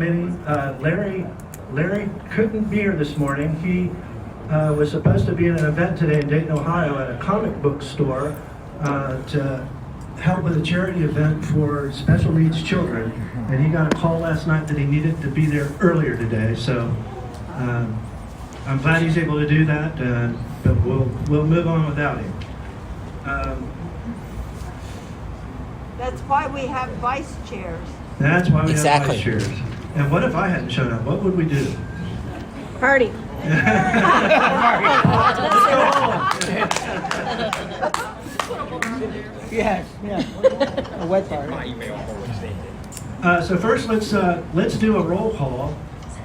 committee. Larry couldn't be here this morning. He was supposed to be at an event today in Dayton, Ohio at a comic book store to help with a charity event for special needs children. And he got a call last night that he needed to be there earlier today. So I'm glad he's able to do that, but we'll move on without him. That's why we have vice chairs. That's why we have vice Exactly. chairs. And what if I hadn't shown up? What would we do? Party. Yes, yeah. A wet party. So first, let's do a roll call.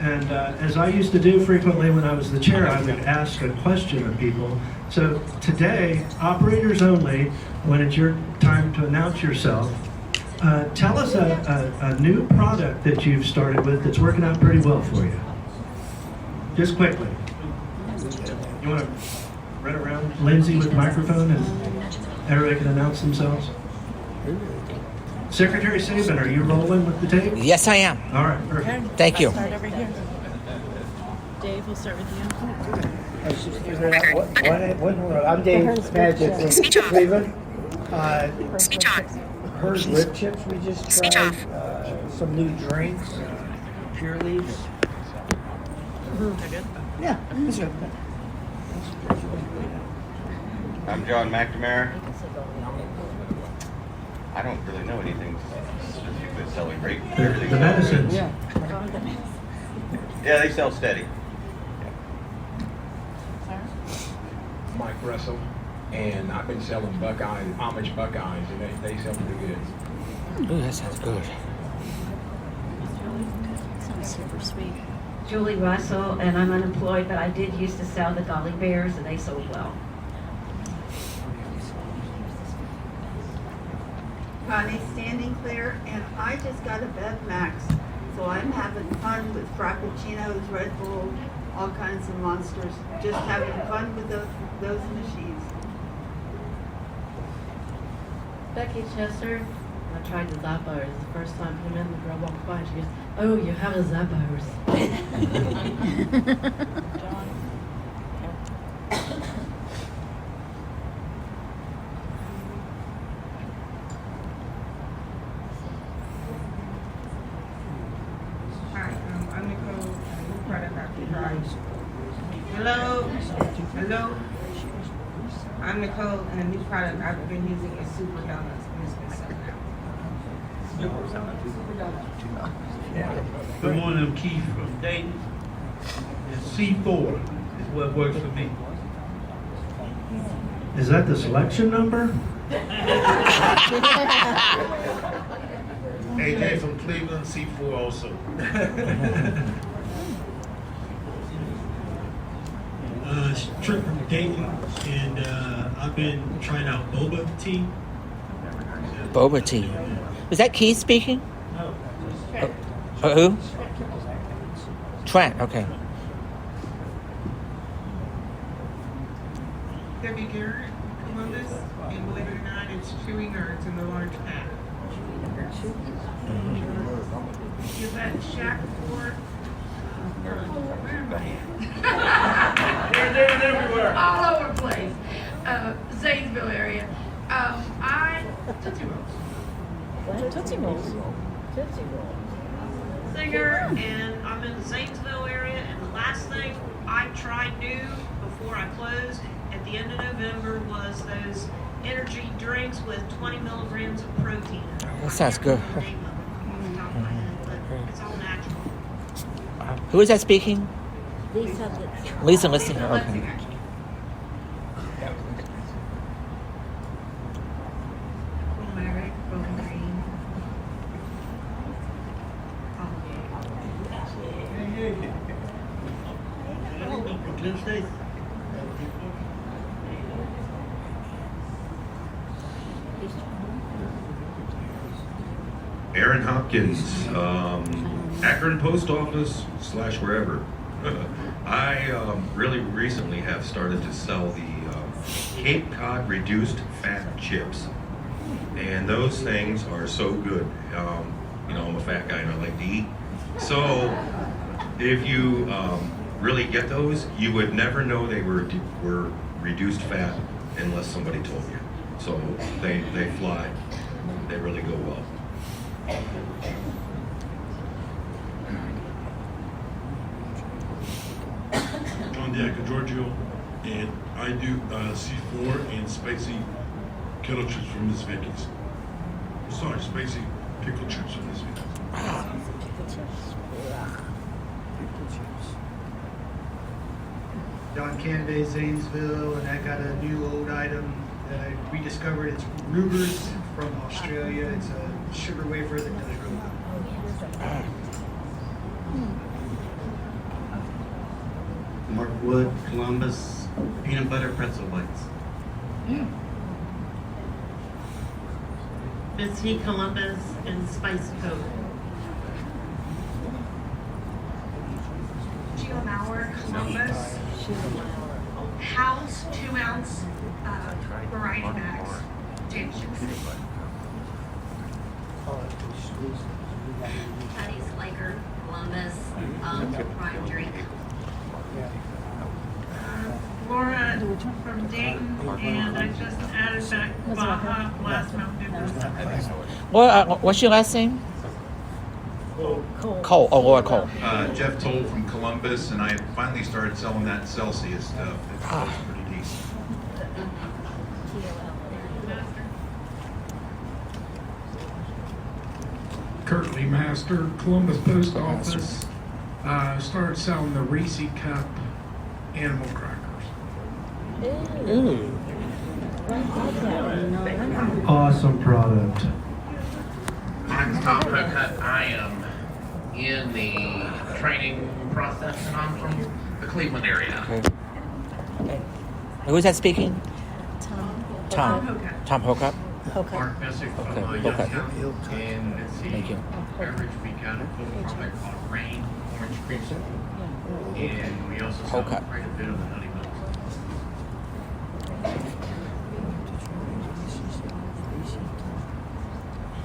And as I used to do frequently when I was the chair, I would ask a question of people. So today, operators only, when it's your time to announce yourself, tell us a new product that you've started with that's working out pretty well for you. Just quickly. You want to run around, Lindsay, with the microphone, and everybody can announce themselves? Secretary Saban, are you rolling with the tape? Yes, I am. All right, perfect. Thank you. Start over here. Dave, we'll start with you. I'm Dave Padgett from Cleveland. Hers rib chips we just tried. Some new drinks. Pure Leaves. They're good? Yeah, it's good. I'm John McNamara. I don't really know anything specifically selling great. Everything's The medicines. Yeah. Yeah, they sell steady. Mike Russell, and I've been selling Buckeyes, Amish Buckeyes, and they sell pretty good. Ooh, that sounds good. Sounds super sweet. Julie Russell, and I'm unemployed, but I did used to sell the Golly Bears, and they sold well. Connie Standing Clear, and I just got a Bev Max, so I'm having fun with Frappuccinos, Red Bull, all kinds of monsters. Just having fun with those machines. Becky Chester, I tried the Zappos the first time I came in. The girl walked by and she goes, "Oh, you have a Zappos." John. Hi, I'm Nicole, new product I've tried. Hello. I'm Nicole, and a new product I've been using is Super Donuts, and it's been selling out. Good morning, I'm Keith from Dayton. And C4 is what works for me. Is that the selection number? AJ from Cleveland, C4 also. Trip from Dayton, and I've been trying out boba tea. Boba tea. Was that Keith speaking? No. Who? Trent, okay. Debbie Garrett, Columbus, and believe it or not, it's Chewy Nerds in the large pack. Is that Shack Ford? Where am I at? They're everywhere. All over the place. Zanesville area. Tootsie Rolls. Tootsie Rolls. Singer, and I'm in the Zanesville area, and the last thing I tried new before I closed at the end of November was those energy drinks with 20 milligrams of protein. That sounds good. I can't remember the name of them off the top of my head, but it's all natural. Who is that speaking? Lisa. Lisa Lissinger, okay. Turmeric, golden green. Aaron Hopkins, Akron Post Office / wherever. I really recently have started to sell the Cape Cod reduced fat chips, and those things are so good. You know, I'm a fat guy and I like to eat, So if you really get those, you would never know they were reduced fat unless somebody told you. So they fly. They really go well. John Diaco Giorgio, and I do C4 and spicy kettle chips from Miss Vicky's. Sorry, spicy pickle chips from Miss Vicky's. John Canvey, Zanesville, and I got a new old item that I rediscovered. It's Rubers from Australia. It's a sugar wafer that does really well. Mark Wood, Columbus, peanut butter pretzel bites. Miss T. Columbus and Spice Coke. Geo Mauer, Columbus. House 2-ounce variety bags. Patty's Laker, Columbus, prime drink. Laura from Dayton, and I just added back Baja Blast Mountain Dew. What's your last name? Cole. Oh, Laura Cole. Jeff Toll from Columbus, and I finally started selling that Celsius stuff. It's pretty decent. Curtly Master, Columbus Post Office, started selling the Reese Cup animal crackers. Ooh. Awesome product. I'm Tom Precutt. I am in the training process, and I'm from the Cleveland area. Okay. Who is that speaking? Tom Hocup. Mark Messick from Youngstown, and it's the Thank you. beverage we got a full product called Rain Orange Creamsicle, and we also sell quite a bit of the Nutty Milks.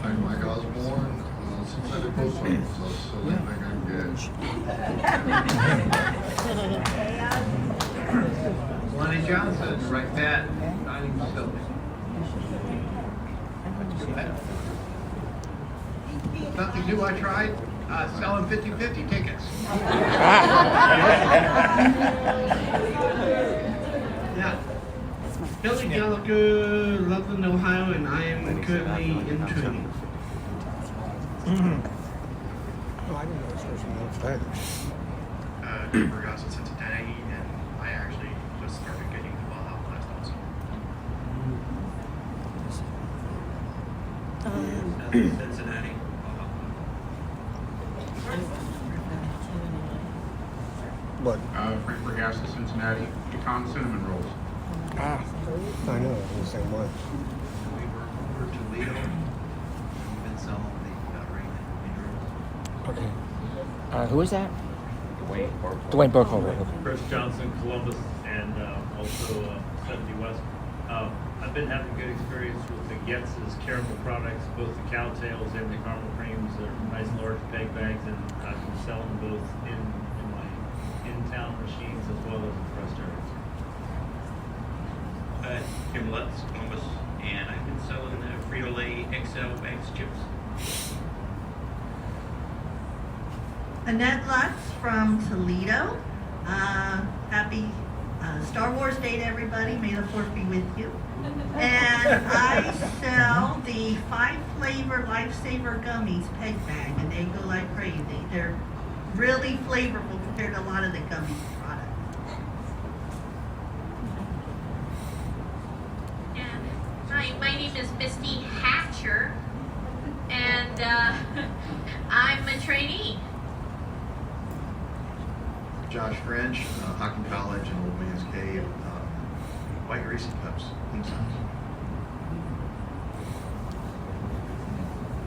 I'm Mike Osborne. Since I did post office, so I think I'm good. Lonnie Johnson, right Pat, dining facility. Something new I tried, selling 50-50 tickets. Yeah. Billy Gallagher, Loveland, Ohio, and I am currently in training. Denver House in Cincinnati, and I actually just started getting the Baja Blast also. Cincinnati. What? Frank Bergassa, Cincinnati, pecan cinnamon rolls. I know, it's the same one. We were over Toledo. We've been selling the Okay. Who is that? Dwayne Burke. Chris Johnson, Columbus, and also 70 West. I've been having good experience with the Getz's caramel products, both the cowtails and the caramel creams. They're nice large peg bags, and I've been selling them both in my in-town machines as well as in the rest areas. Jim Lutz, Columbus, and I've been selling the Frito-Lay XL bags chips. Annette Lutz from Toledo. Happy Star Wars Day to everybody. May the 4th be with you. And I sell the 5-flavor Lifesaver Gummies peg bag, and they go like crazy. They're really flavorful compared to a lot of the gummies products. Hi, my name is Misty Hatcher, and I'm a trainee. Josh French, Hocking College and Old Man's Cave, white greasy cups, inside.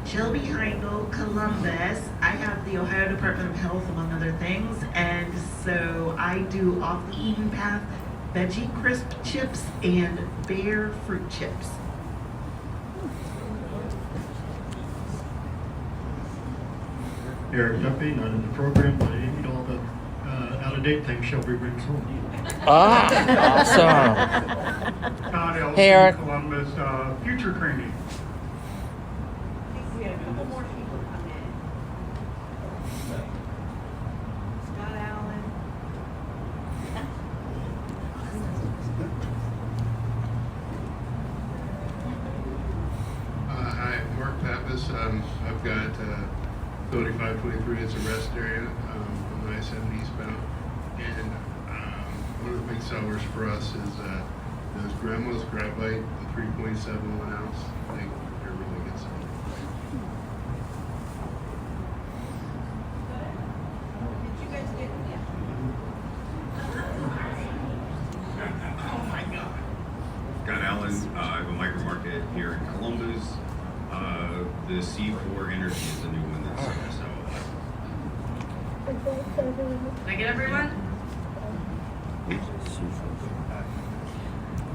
Shelby Heigl, Columbus. I have the Ohio Department of Health, among other things, and so I do Off the Eaten Path Veggie Crisp Chips and Bear Fruit Chips. Eric Duffy, not in the program, but I eat all the out-of-date things Shelby brings home. Ah, awesome. Todd Ellis Hey, Eric. in Columbus, future training. We had a couple more people come in. Scott Allen. Hi, Mark Pappas. I've got 3523 as a rest area on the I-70 eastbound. And one of the big sellers for us is those Grandma's Graphite, the 3.71 ounce. I think they're really good selling. Did you guys get, Oh my God. Scott Allen, I have a micro market here in Columbus. The C4 Energy is a new one that's so. Did I get everyone?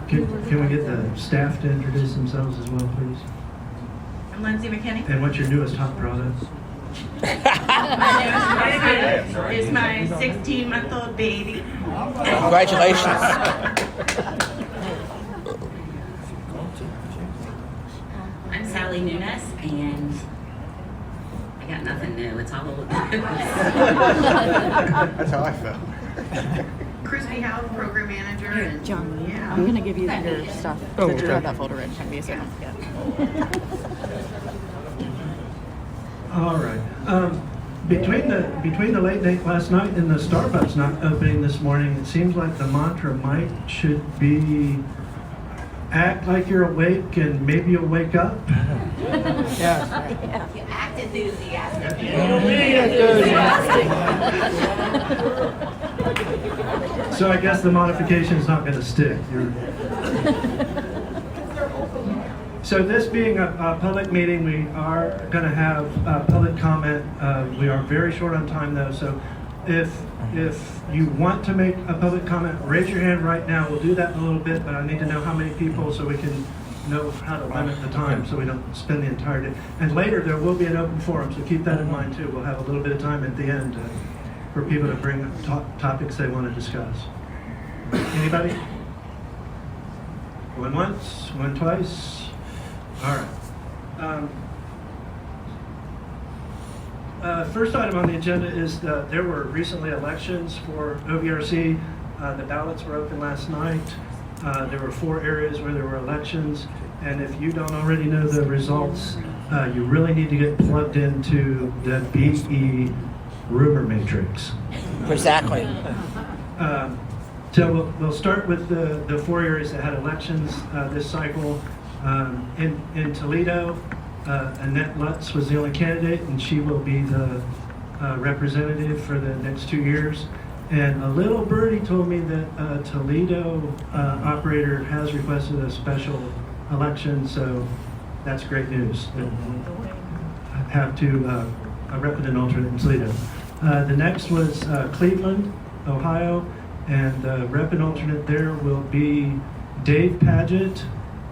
Can we get the staff to introduce themselves as well, please? I'm Lindsay McKinney. And what's your newest hot product? It's my 16-month-old baby. Congratulations. I'm Sally Nunes, and I got nothing new. It's all over. That's how I felt. Crispy House Program Manager. Here, John, Yeah. I'm gonna give you your stuff. Oh, Did you okay. have that folder in? Give me a second. Yeah. All right. Between the late night last night and the Starbucks not opening this morning, it seems like the mantra should be act like you're awake and maybe you'll wake up. Yeah. You act enthusiastic. So I guess the modification is not going to stick. So this being a public meeting, we are going to have public comment. We are very short on time though, so if you want to make a public comment, raise your hand right now. We'll do that in a little bit, but I need to know how many people so we can know how to limit the time so we don't spend the entire day. And later there will be an open forum, so keep that in mind too. We'll have a little bit of time at the end for people to bring up topics they want to discuss. Anybody? Going once, going twice? All right. First item on the agenda is there were recently elections for OVRC. The ballots were open last night. There were 4 areas where there were elections. And if you don't already know the results, you really need to get plugged into the BE rumor matrix. Exactly. So we'll start with the 4 areas that had elections this cycle. In Toledo, Annette Lutz was the only candidate, and she will be the representative for the next 2 years. And a little birdie told me that Toledo operator has requested a special election, so that's great news. I have to rep an alternate in Toledo. The next was Cleveland, Ohio, and rep and alternate there will be Dave Paget,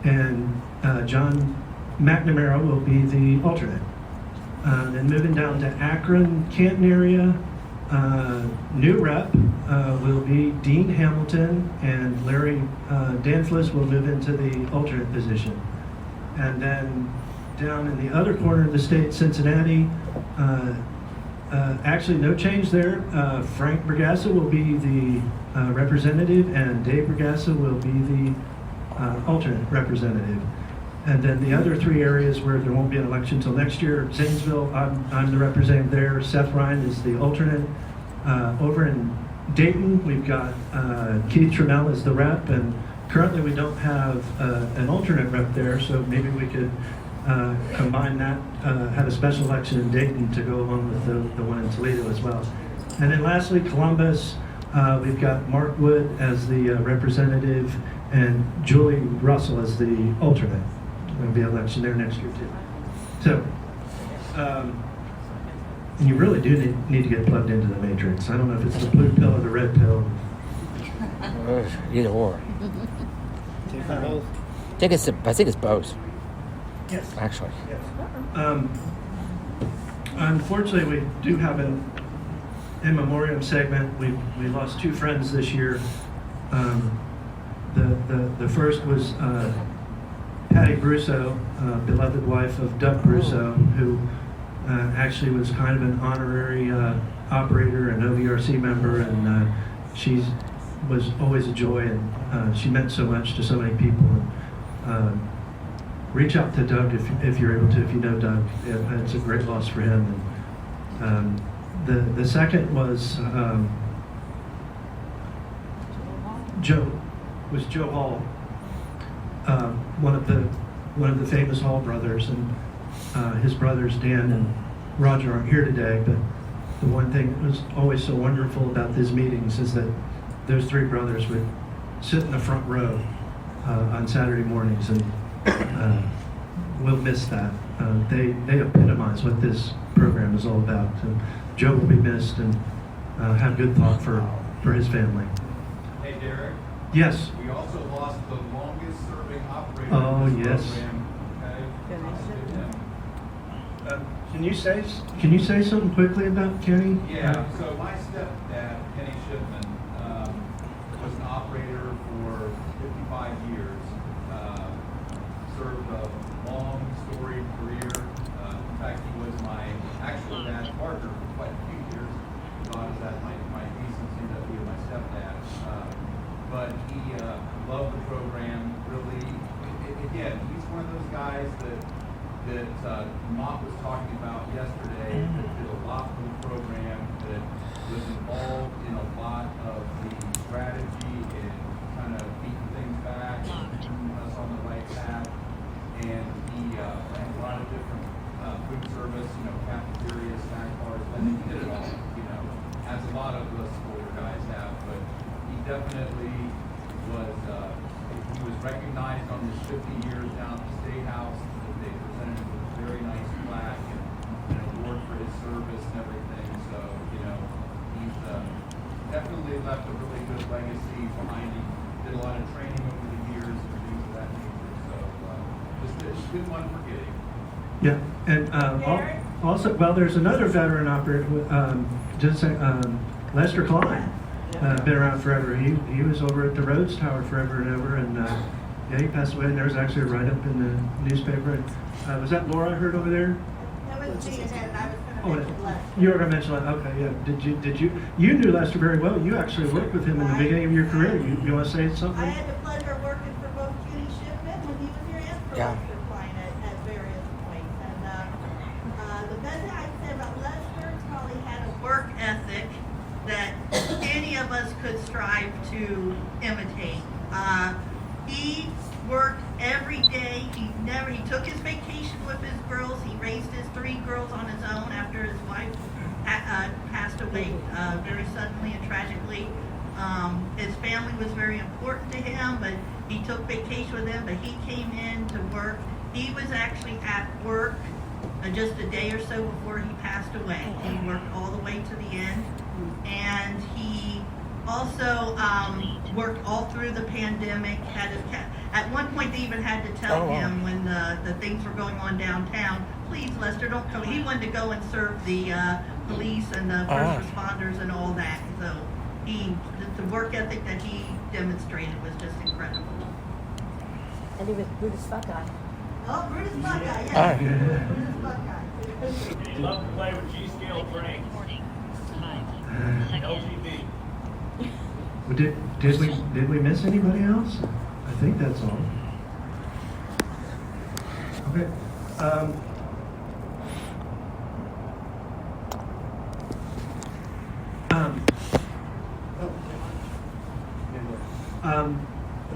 and John McNamara will be the alternate. Then moving down to Akron, Canton area, new rep will be Dean Hamilton, and Larry Danflis will move into the alternate position. And then down in the other corner of the state, Cincinnati, actually no change there. Frank Bergassa will be the representative, and Dave Bergassa will be the alternate representative. And then the other 3 areas where there won't be an election until next year, Zanesville, I'm the representative there. Seth Ryan is the alternate. Over in Dayton, we've got Keith Trammell as the rep, and currently we don't have an alternate rep there, so maybe we could combine that, have a special election in Dayton to go along with the one in Toledo as well. And then lastly, Columbus, we've got Mark Wood as the representative and Julie Russell as the alternate. There'll be an election there next year too. So, and you really do need to get plugged into the matrix. I don't know if it's the blue pill or the red pill. Either or. I think it's both. Yes. Actually. Yes. unfortunately, we do have an in memoriam segment. We lost two friends this year. The first was Patty Brusso, beloved wife of Doug Brusso, who actually was kind of an honorary operator and OVRC member, and she was always a joy, and she meant so much to so many people. And, reach out to Doug if you're able to, if you know Doug. It's a great loss for him. And, the second was Joe Hall, one of the famous Hall brothers, and his brothers Dan and Roger aren't here today, but the one thing that was always so wonderful about these meetings is that those three brothers would sit in the front row on Saturday mornings, and we'll miss that. They epitomize what this program is all about. And Joe will be missed, and have good thought for his family. Hey, Derek. Yes. We also lost the longest serving operator Oh, in this yes. program. Okay? Can you say something quickly about Kenny? Yeah, so my stepdad, Kenny Shipman, was an operator for 55 years. Served a long, storied career. In fact, he was my actual dad's partner for quite a few years. God is that my decency that he was my stepdad. But he loved the program, really. Again, he's one of those guys that Mott was talking about yesterday, that did a lot for the program, that was involved in a lot of the strategy and kind of beating things back, keeping us on the right path. And he ran a lot of different food service, cafeterias, snack bars. I think he did it all, as a lot of us older guys have. But he definitely was, he was recognized on his 50 years down at the State House. They presented him with a very nice plaque and an award for his service and everything. So, he's definitely left a really good legacy behind him. Did a lot of training over the years and things of that nature. So, just a good one for getting. Yeah, and also, well, there's another veteran operator, Lester Klein, been around forever. He was over at the Rhodes Tower forever and ever, and yeah, he passed away. And there was actually a write-up in the newspaper. And, was that Laura I heard over there? That was me, and then I was Oh, going to mention Lester. you were going to mention that. Okay, yeah. Did you knew Lester very well? You actually worked with him in the beginning of your career. You want to say something? I had the pleasure of working for both Judy Shipman when he was here and for Lester Klein at various points. And the best thing I can say about Lester probably had a work ethic that any of us could strive to imitate. He worked every day. He took his vacation with his girls. He raised his 3 girls on his own after his wife passed away very suddenly and tragically. His family was very important to him, but he took vacation with them, but he came in to work. He was actually at work just a day or so before he passed away. He worked all the way to the end, and he also worked all through the pandemic. At one point, they even had to tell him when the things were going on downtown, please, Lester, don't come. He wanted to go and serve the police and the first responders and all that. So the work ethic that he demonstrated was just incredible. And he was Brutus Buckeye. Oh, Brutus Buckeye, yeah. Brutus Buckeye. He loved to play with G-scale drinks. LGB. Did we miss anybody else? I think that's all. Okay.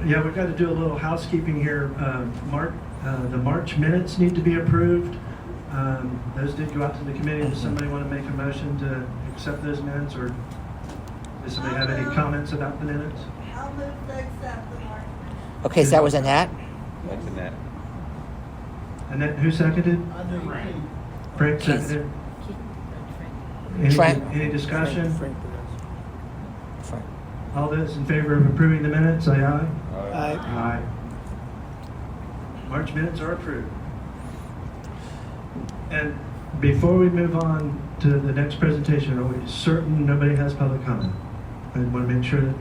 Yeah, we've got to do a little housekeeping here. The March minutes need to be approved. Those did go out to the committee. Does somebody want to make a motion to accept those minutes, or does somebody have any comments about the minutes? I'll move to accept the March minutes. Okay, so that was Annette? That's Annette. And then who seconded? Frank seconded. Any discussion? Frank. All those in favor of approving the minutes, say aye. Aye. Aye. March minutes are approved. And Before we move on to the next presentation, are we certain nobody has public comment? I want to make sure that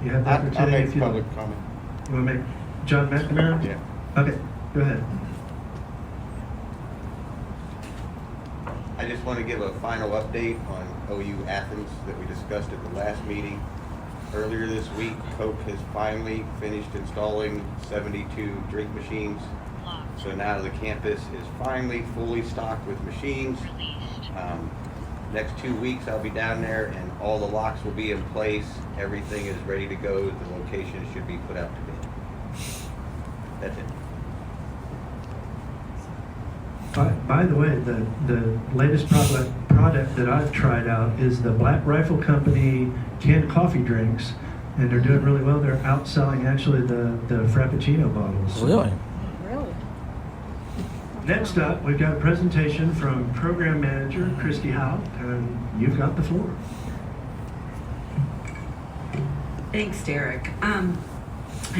you have the I opportunity. make if you public like. comment. You want to make John McNamara? Yeah. Okay, go ahead. I just want to give a final update on OU Athens that we discussed at the last meeting. Earlier this week, Coke has finally finished installing 72 drink machines. So now the campus is finally fully stocked with machines. Next 2 weeks I'll be down there and all the locks will be in place. Everything is ready to go. The location should be put out to bid. That's it. By the way, the latest product that I've tried out is the Black Rifle Company canned coffee drinks, and they're doing really well. They're outselling actually the Frappuccino bottles. Really? Really? Next up, we've got a presentation from Program Manager Christy Howe, and you've got the floor. Thanks, Derek. I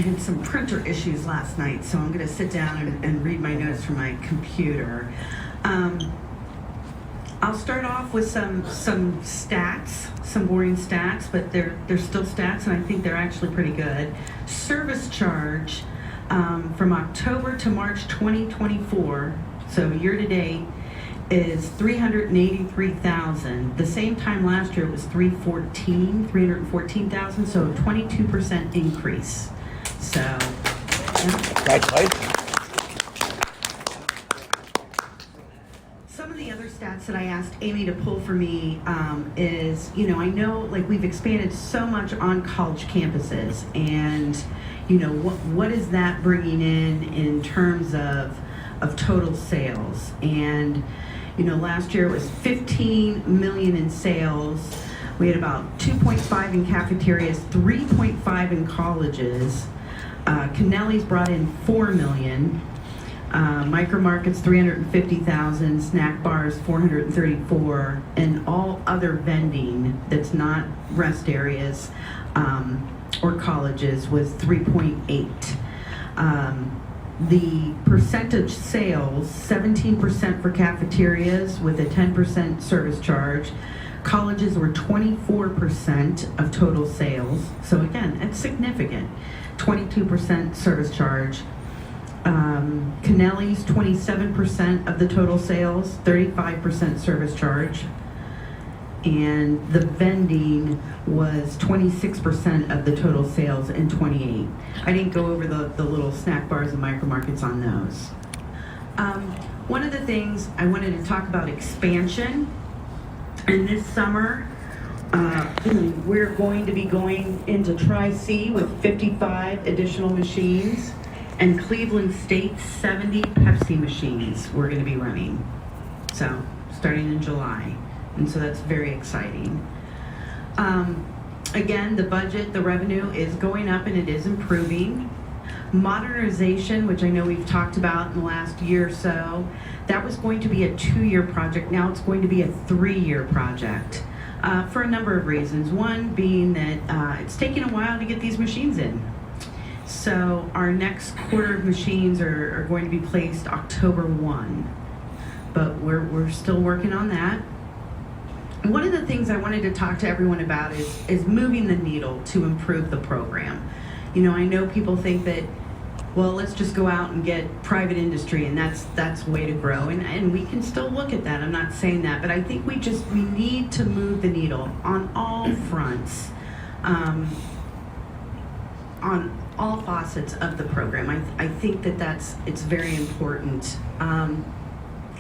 had some printer issues last night, so I'm going to sit down and read my notes from my computer. I'll start off with some stats, some boring stats, but they're still stats, and I think they're actually pretty good. Service charge from October to March 2024, so year to date, is $383,000. The same time last year it was $314,000, so a 22% increase. So, Congratulations. some of the other stats that I asked Amy to pull for me is, I know like we've expanded so much on college campuses, and what is that bringing in terms of total sales? And last year it was 15 million in sales. We had about 2.5 in cafeterias, 3.5 in colleges. Kennelly's brought in 4 million. Micro markets 350,000, snack bars 434, and all other vending that's not rest areas or colleges was 3.8. The percentage sales, 17% for cafeterias with a 10% service charge. Colleges were 24% of total sales. So again, it's significant. 22% service charge. Kennelly's 27% of the total sales, 35% service charge. And the vending was 26% of the total sales and 28. I didn't go over the little snack bars and micro markets on those. One of the things I wanted to talk about expansion. And this summer, we're going to be going into Tri-C with 55 additional machines, and Cleveland State 70 Pepsi machines we're going to be running. So, starting in July. And so that's very exciting. Again, the budget, the revenue is going up and it is improving. Modernization, which I know we've talked about in the last year or so, that was going to be a 2-year project. Now it's going to be a 3-year project for a number of reasons. One being that it's taking a while to get these machines in. So our next quarter of machines are going to be placed October 1. But we're still working on that. One of the things I wanted to talk to everyone about is moving the needle to improve the program. I know people think that, well, let's just go out and get private industry and that's way to grow, and we can still look at that. I'm not saying that, but I think we need to move the needle on all fronts, on all facets of the program. I think it's very important.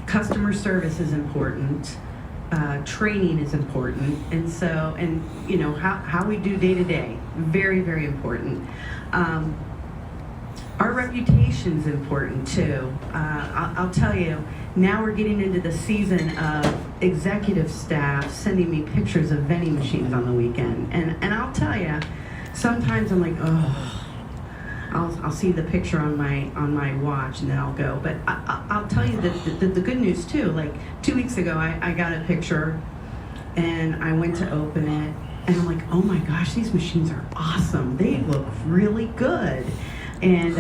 Customer service is important. Training is important, and how we do day to day, very, very important. Our reputation's important too. I'll tell you, now we're getting into the season of executive staff sending me pictures of vending machines on the weekend, and I'll tell you, sometimes I'm like, oh. I'll see the picture on my watch and then I'll go. But I'll tell you the good news too. Like 2 weeks ago, I got a picture and I went to open it and I'm like, oh my gosh, these machines are awesome. They look really good. And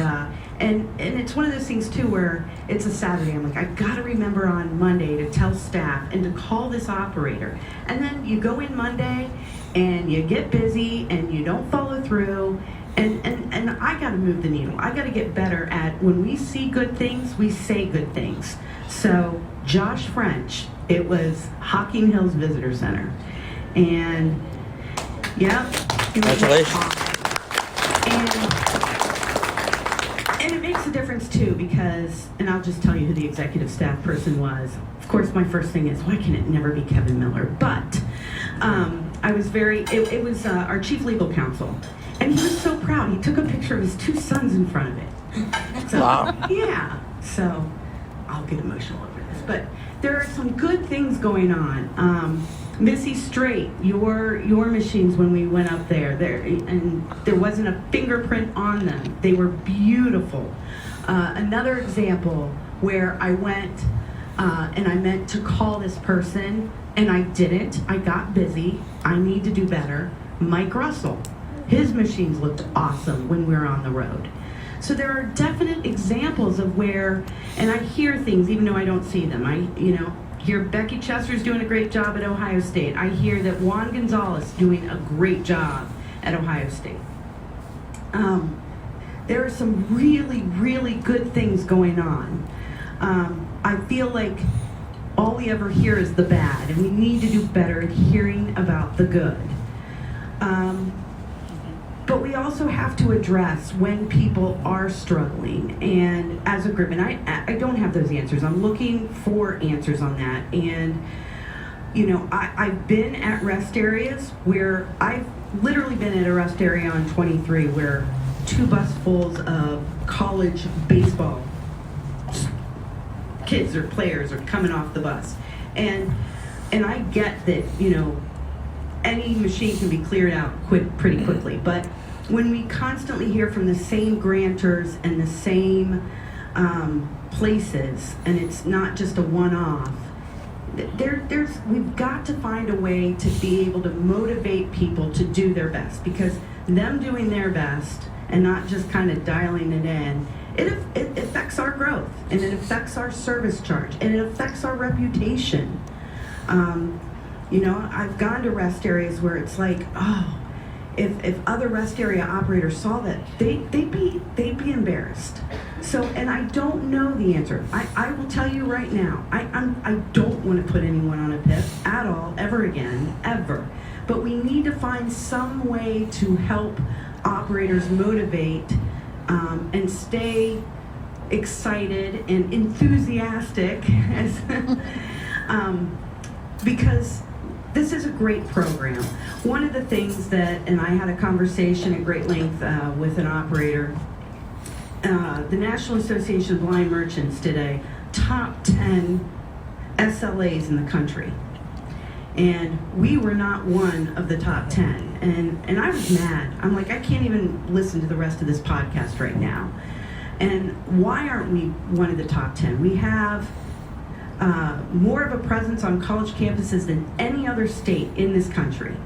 And it's one of those things too where it's a Saturday. I'm like, I gotta remember on Monday to tell staff and to call this operator. And then you go in Monday and you get busy and you don't follow through. And I gotta move the needle. I gotta get better at when we see good things, we say good things. So Josh French, it was Hocking Hills Visitor Center. And yeah. Congratulations. And it makes a difference too because, and I'll just tell you who the executive staff person was. Of course, my first thing is, why can it never be Kevin Miller? But I was it was our chief legal counsel. And he was so proud. He took a picture of his 2 sons in front of it. So, wow. Yeah. So I'll get emotional over this. But there are some good things going on. Missy Straight, your machines when we went up there, and there wasn't a fingerprint on them. They were beautiful. Another example where I went and I meant to call this person and I didn't. I got busy. I need to do better. Mike Russell, his machines looked awesome when we were on the road. So there are definite examples of where, and I hear things even though I don't see them. I hear Becky Chester's doing a great job at Ohio State. I hear that Juan Gonzalez doing a great job at Ohio State. There are some really, really good things going on. I feel like all we ever hear is the bad, and we need to do better at hearing about the good. But we also have to address when people are struggling. And as a group, and I don't have those answers. I'm looking for answers on that. And, I've been at rest areas where I've literally been at a rest area on 23 where 2 busfuls of college baseball kids or players are coming off the bus. And I get that, any machine can be cleared out pretty quickly, but when we constantly hear from the same grantors and the same places, and it's not just a one-off, we've got to find a way to be able to motivate people to do their best, because them doing their best and not just kind of dialing it in, it affects our growth, and it affects our service charge, and it affects our reputation. I've gone to rest areas where it's like, oh, if other rest area operators saw that, they'd be embarrassed. So, and I don't know the answer. I will tell you right now, I don't want to put anyone on a PIP at all, ever again, ever. But we need to find some way to help operators motivate and stay excited and enthusiastic because this is a great program. One of the things that, and I had a conversation at great length with an operator, the National Association of Blind Merchants did a top 10 SLAs in the country. And we were not one of the top 10. And I was mad. I'm like, I can't even listen to the rest of this podcast right now. And why aren't we one of the top 10? We have more of a presence on college campuses than any other state in this country.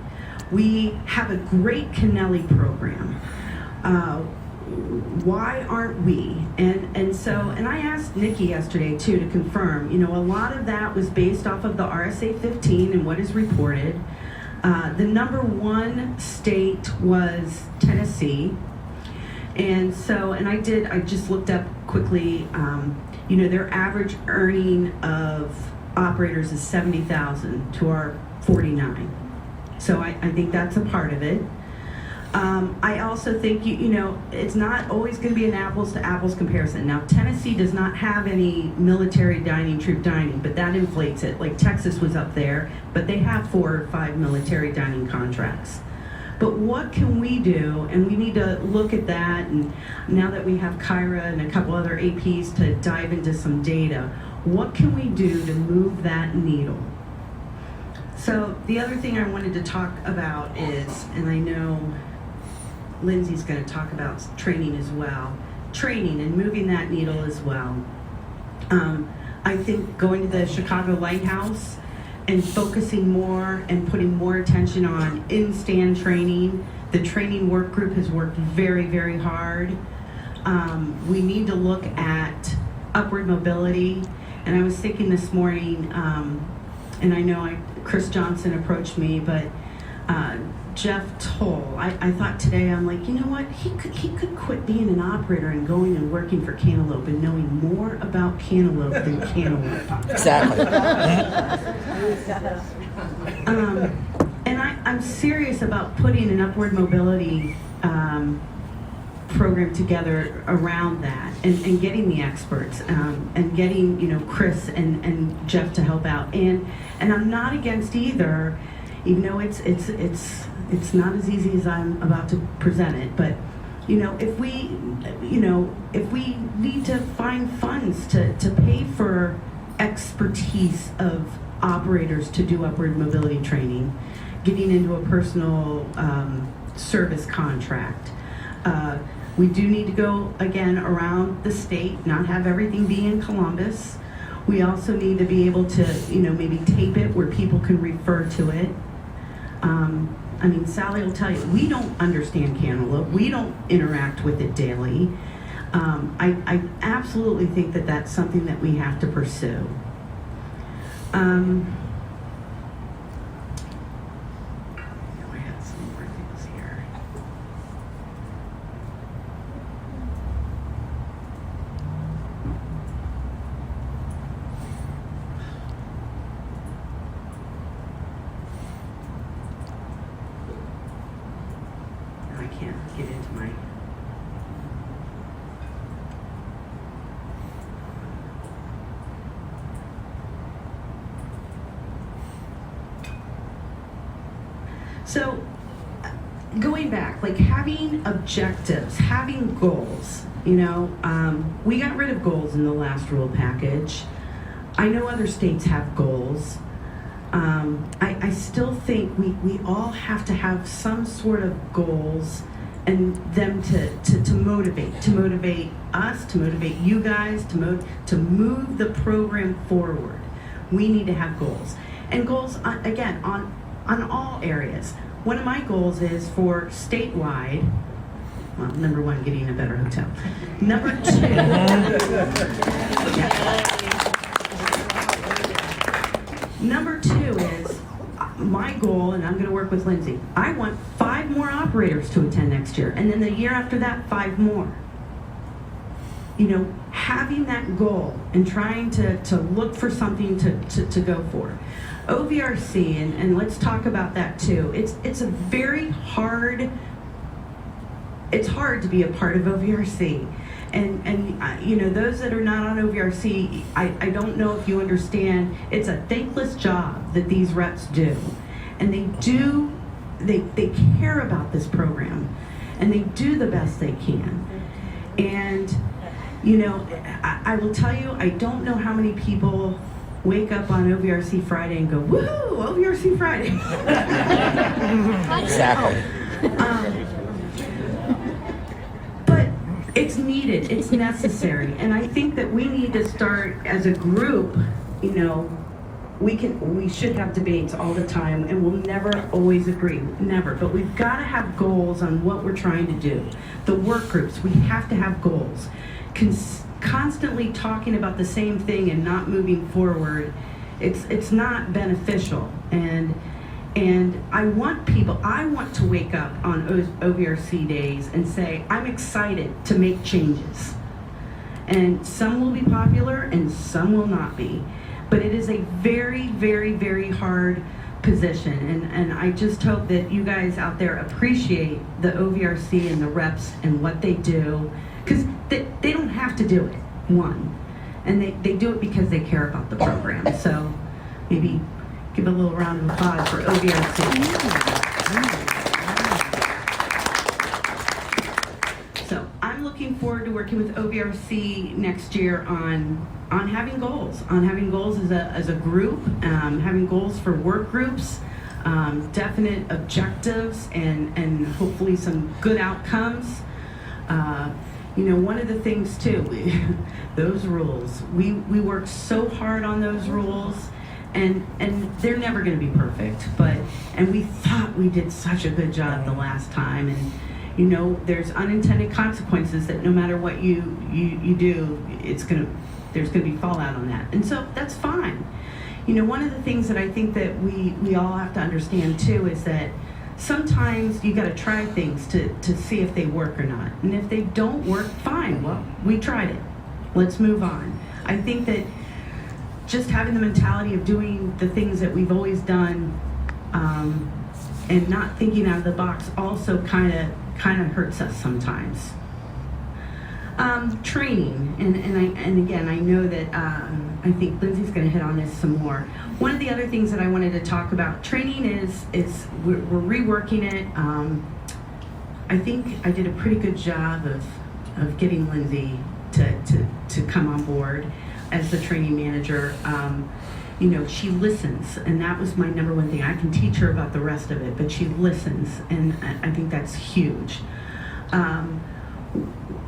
We have a great Kennelly program. Why aren't we? And I asked Nikki yesterday too to confirm, a lot of that was based off of the RSA 15 and what is reported. The number 1 state was Tennessee. And I just looked up quickly, their average earning of operators is $70,000 to our 49. So I think that's a part of it. I also think, it's not always going to be an apples to apples comparison. Now, Tennessee does not have any military dining, troop dining, but that inflates it. Like Texas was up there, but they have 4 or 5 military dining contracts. But what can we do? And we need to look at that. And now that we have Kyra and a couple other APs to dive into some data, what can we do to move that needle? So the other thing I wanted to talk about is, and I know Lindsay's going to talk about training as well, training and moving that needle as well. I think going to the Chicago Lighthouse and focusing more and putting more attention on in-stand training. The training work group has worked very, very hard. We need to look at upward mobility. And I was thinking this morning, and I know Chris Johnson approached me, but Jeff Toll, I thought today, I'm like, you know what? He could quit being an operator and going and working for Cantaloupe and knowing more about Cantaloupe than Cantaloupe. Exactly. And I'm serious about putting an upward mobility program together around that and getting the experts and getting, you know, Chris and Jeff to help out. And I'm not against either, even though it's not as easy as I'm about to present it. But you know, if we need to find funds to pay for expertise of operators to do upward mobility training, getting into a personal service contract. We do need to go, again, around the state, not have everything be in Columbus. We also need to be able to, you know, maybe tape it where people can refer to it. I mean, Sally will tell you, we don't understand Cantaloupe. We don't interact with it daily. I absolutely think that that's something that we have to pursue. I had some more things here. I can't get into my... So, going back, like having objectives, having goals, you know, we got rid of goals in the last rule package. I know other states have goals. I still think we all have to have some sort of goals and them to motivate us, to motivate you guys, to move the program forward. We need to have goals. And goals, again, on all areas. One of my goals is for statewide, well, number one, getting a better hotel. Number two, number two is my goal, and I'm going to work with Lindsay. I want 5 more operators to attend next year, and then the year after that, 5 more. You know, having that goal and trying to look for something to go for. OVRC, and let's talk about that too. It's a very hard, it's hard to be a part of OVRC. And you know, those that are not on OVRC, I don't know if you understand, it's a thankless job that these reps do. And they care about this program, and they do the best they can. And, you know, I will tell you, I don't know how many people wake up on OVRC Friday and go, woohoo, OVRC Friday. Exactly. But it's needed, it's necessary. And I think that we need to start as a group, you know, we should have debates all the time, and we'll never always agree, never. But we've got to have goals on what we're trying to do. The work groups, we have to have goals. Constantly talking about the same thing and not moving forward, it's not beneficial. And I want to wake up on OVRC days and say, I'm excited to make changes. And some will be popular and some will not be. But it is a very, very, very hard position. And I just hope that you guys out there appreciate the OVRC and the reps and what they do. Because they don't have to do it, one. And they do it because they care about the program. So maybe give a little round of applause for OVRC. So I'm looking forward to working with OVRC next year on having goals, as a group, having goals for work groups, definite objectives, and hopefully some good outcomes. You know, one of the things too, those rules, we worked so hard on those rules, and they're never going to be perfect, and we thought we did such a good job the last time, You know, there's unintended consequences that no matter what you do, there's gonna be fallout on that. And so that's fine. You know, one of the things that I think that we all have to understand too is that sometimes you gotta try things to see if they work or not. And if they don't work, fine, well, we tried it. Let's move on. I think that just having the mentality of doing the things that we've always done, and not thinking out of the box also kind of hurts us sometimes. Training, and again, I know that I think Lindsay's going to hit on this some more. One of the other things that I wanted to talk about, training is we're reworking it. I think I did a pretty good job of getting Lindsay to come on board as the training manager. You know, she listens, and that was my number one thing. I can teach her about the rest of it, but she listens, and I think that's huge.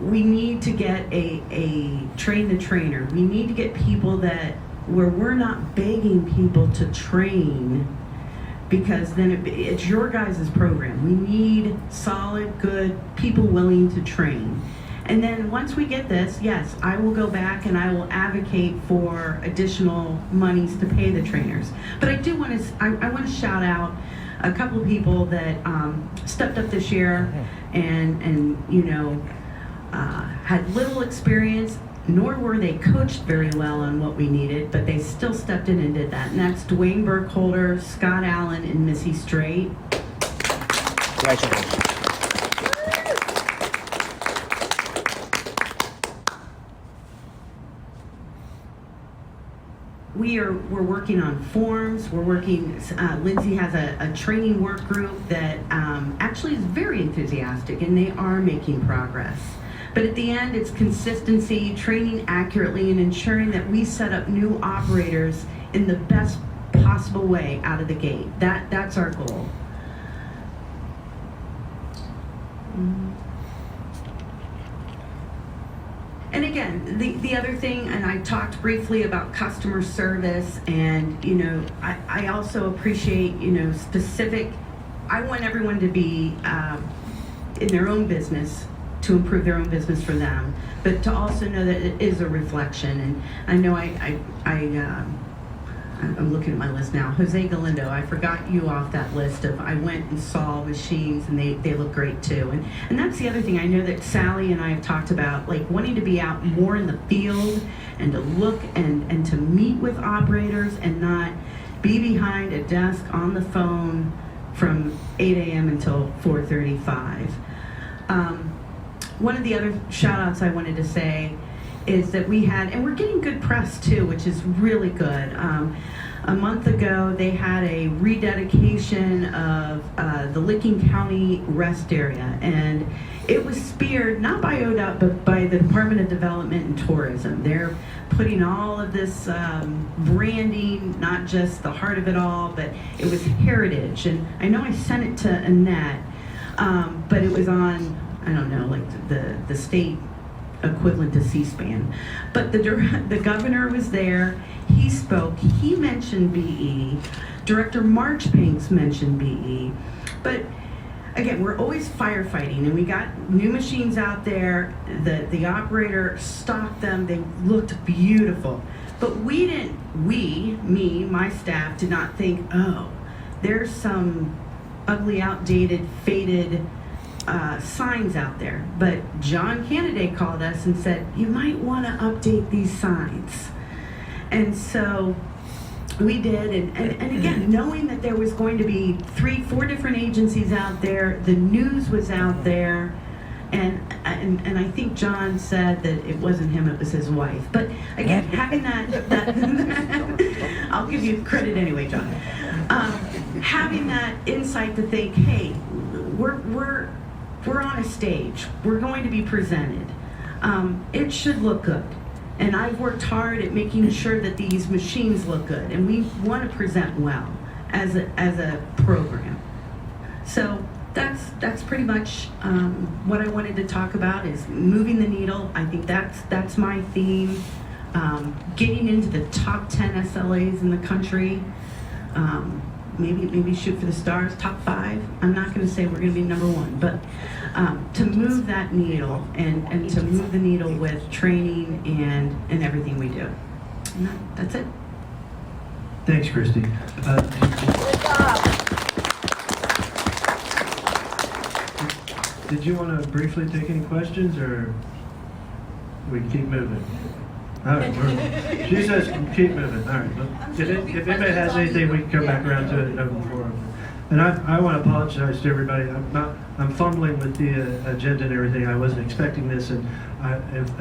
We need to get a train the trainer. We need to get people where we're not begging people to train, because then it's your guys' program. We need solid, good people willing to train. And then once we get this, yes, I will go back and I will advocate for additional monies to pay the trainers. But I do want to, I want to shout out a couple of people that stepped up this year and you know, had little experience, nor were they coached very well on what we needed, but they still stepped in and did that. And that's Dwayne Burkholder, Scott Allen, and Missy Strait. Congratulations. We're working on forms. We're working. Lindsay has a training work group that actually is very enthusiastic, and they are making progress. But at the end, it's consistency, training accurately, and ensuring that we set up new operators in the best possible way out of the gate. That's our goal. And again, the other thing, and I talked briefly about customer service, and you know, I also appreciate, you know, I want everyone to be in their own business, to improve their own business for them, but to also know that it is a reflection. And I know I'm looking at my list now. Jose Galindo, I forgot you off that list of, I went and saw machines, and they look great too. And that's the other thing I know that Sally and I have talked about, like wanting to be out more in the field and to look and to meet with operators and not be behind a desk on the phone from 8 a.m. until 4:35. One of the other shout outs I wanted to say is that we had, and we're getting good press too, which is really good. A month ago, they had a rededication of the Licking County rest area, and it was speared not by ODOT, but by the Department of Development and Tourism. They're putting all of this branding, not just the heart of it all, but it was heritage. And I know I sent it to Annette, but it was on, I don't know, like the state equivalent to C-SPAN. But the governor was there, he spoke, he mentioned BE, Director Marchbanks mentioned BE, but again, we're always firefighting, and we got new machines out there, the operator stocked them, they looked beautiful, but me, my staff, did not think, oh, there's some ugly, outdated, faded signs out there. But John Kennedy called us and said, you might want to update these signs. And so we did, and again, knowing that there was going to be 3-4 different agencies out there, the news was out there, and I think John said that it wasn't him, it was his wife. But again, having that I'll give you credit anyway, John. Having that insight to think, hey, we're on a stage, we're going to be presented. It should look good. And I've worked hard at making sure that these machines look good, and we want to present well as a program. So that's pretty much what I wanted to talk about, is moving the needle. I think that's my theme. Getting into the top 10 SLAs in the country. Maybe shoot for the stars, top 5. I'm not going to say we're going to be number 1, but to move that needle and to move the needle with training and everything we do. And that's it. Thanks, Christy. Did you want to briefly take any questions, or we keep moving? All right, she says keep moving. All right. If anybody has anything, we can come back around to it in open forum. And I want to apologize to everybody. I'm fumbling with the agenda and everything. I wasn't expecting this, and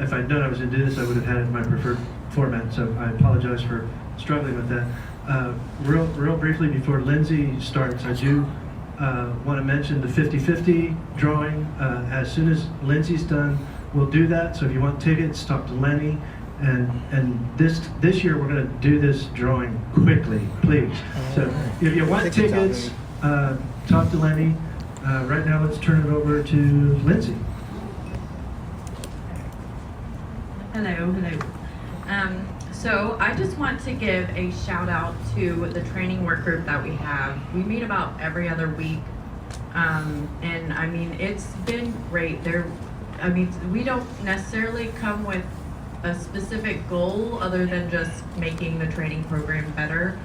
if I'd known I was going to do this, I would have had it in my preferred format. So I apologize for struggling with that. Real briefly before Lindsay starts, I do want to mention the 50-50 drawing. As soon as Lindsay's done, we'll do that. So if you want tickets, talk to Lenny. And this year we're going to do this drawing quickly, please. So if you want tickets, talk to Lenny. Right now, let's turn it over to Lindsay. Hello. So I just want to give a shout out to the training work group that we have. We meet about every other week. And I mean, it's been great. We don't necessarily come with a specific goal other than just making the training program better.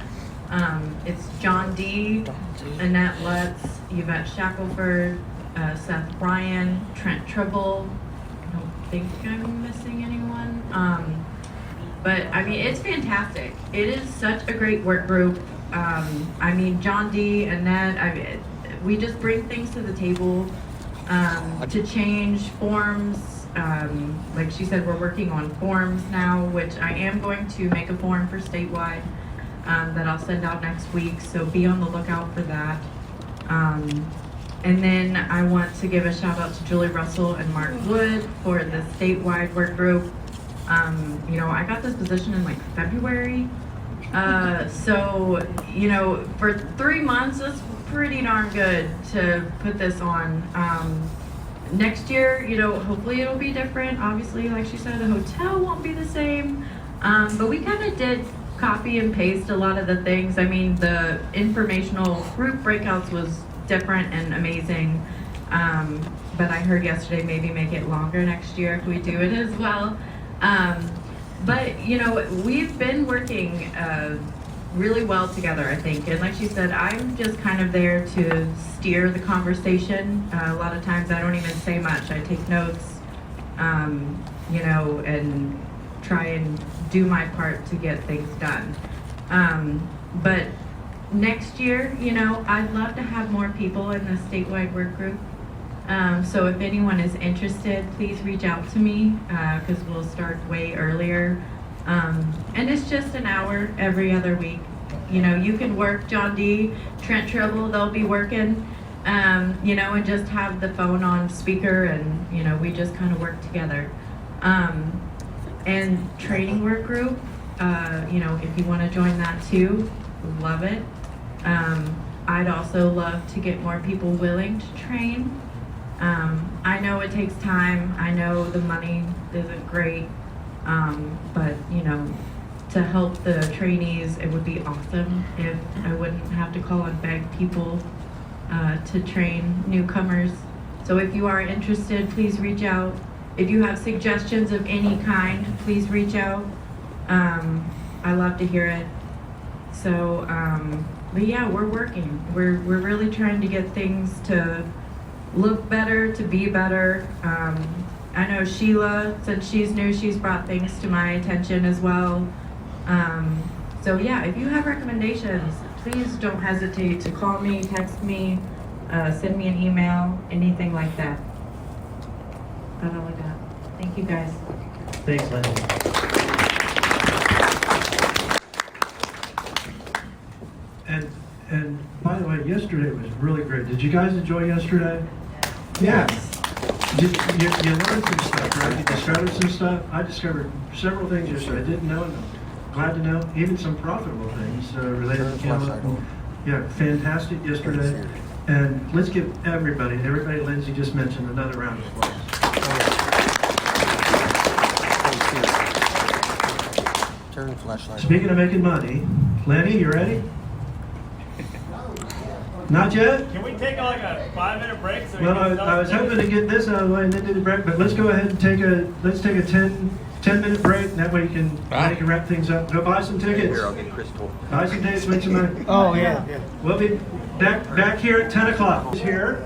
It's John D., Annette Lutz, Yvette Shackelford, Seth Bryan, Trent Tribble. I don't think I'm missing anyone. But I mean, it's fantastic. It is such a great work group. I mean, John D., Annette, we just bring things to the table to change forms. Like she said, we're working on forms now, which I am going to make a form for statewide that I'll send out next week, so be on the lookout for that. And then I want to give a shout out to Julie Russell and Mark Wood for the statewide work group. I got this position in like February, so for 3 months, it's pretty darn good to put this on. Next year, hopefully it'll be different. Obviously, like she said, the hotel won't be the same. But we kind of did copy and paste a lot of the things. I mean, the informational group breakouts was different and amazing. But I heard yesterday maybe make it longer next year if we do it as well. But, we've been working really well together, I think. And like she said, I'm just kind of there to steer the conversation. A lot of times I don't even say much. I take notes, and try and do my part to get things done. But next year, I'd love to have more people in the statewide work group. So if anyone is interested, please reach out to me because we'll start way earlier. And it's just an hour every other week. You can work John D., Trent Tribble, they'll be working, and just have the phone on speaker and, we just kind of work together. And training work group, if you want to join that too, love it. I'd also love to get more people willing to train. I know it takes time. I know the money isn't great. But to help the trainees, it would be awesome if I wouldn't have to call and beg people to train newcomers. So if you are interested, please reach out. If you have suggestions of any kind, please reach out. I love to hear it. So, but yeah, we're working. We're really trying to get things to look better, to be better. I know Sheila, since she's new, she's brought things to my attention as well. So yeah, if you have recommendations, please don't hesitate to call me, text me, send me an email, anything like that. That's all I got. Thank you guys. Thanks, Lindsay. And by the way, yesterday was really great. Did you guys enjoy yesterday? Yes. You learned some stuff, right? You discovered some stuff. I discovered several things yesterday I didn't know, and I'm glad to know, even some profitable things related to Canada. Yeah, fantastic yesterday. And let's give everybody Lindsay just mentioned, another round of applause. Turn the flashlight. Speaking of making money, Lenny, you ready? Not yet? Can we take like a 5-minute break? So Well, I was hoping to get this out of the way and then do the break, but let's go ahead and take a 10-minute break, and that way you can wrap things up. Go buy some tickets. Here, I'll get Crystal. Buy some tickets, win some money. Oh, yeah. We'll be back here at 10 o'clock. Here,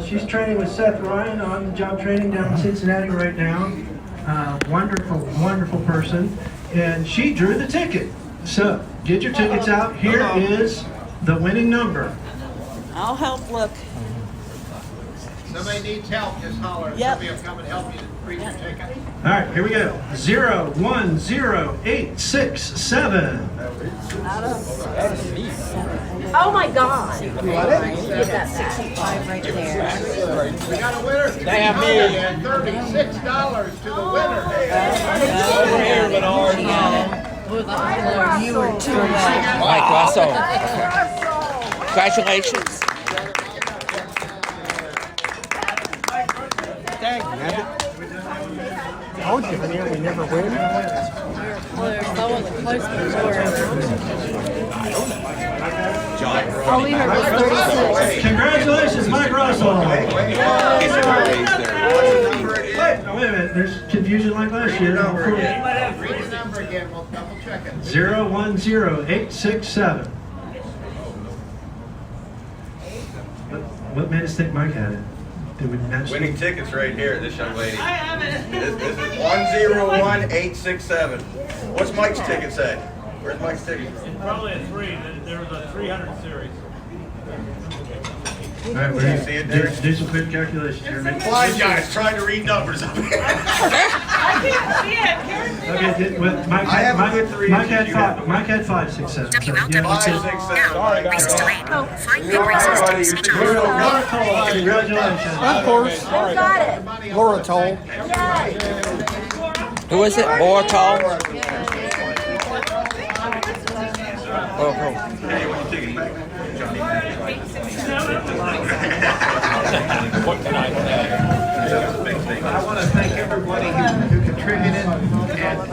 she's training with Seth Ryan on the job training down in Cincinnati right now. Wonderful person. And she drew the ticket. So, get your tickets out. Here is the winning number. I'll help look. Somebody needs help, just holler. Yep. Somebody will come and help you read your ticket. All right, here we go. 010867. Oh my God. Get that 65 right there. We got a winner. Damn me. And $36 to the winner. You were too Mike Russell. Congratulations. Dang, man. Told you, man, we never win. All we heard was 36. Congratulations, Mike Russell. Wait a minute. There's confusion like last year. Read the number again. We'll double check it. 010867. What made us think Mike had it? Did we match? Winning tickets right here, this young lady. I have it. This is 101867. What's Mike's ticket say? Where's Mike's ticket? Probably a 3. There's a 300 series. All right, we're See going it, to Derek? do some quick calculations here. Blind guys trying to read numbers up here. I can't see it. Okay, Mike had 5, 6, 7. So, yeah, 5, 6, 7. Sorry, guys. Congratulations. Of course. Who got it? Laura told. Yay. Who is it? Laura told? Oh, cool. Hey, what's your ticket back? I want to thank everybody who contributed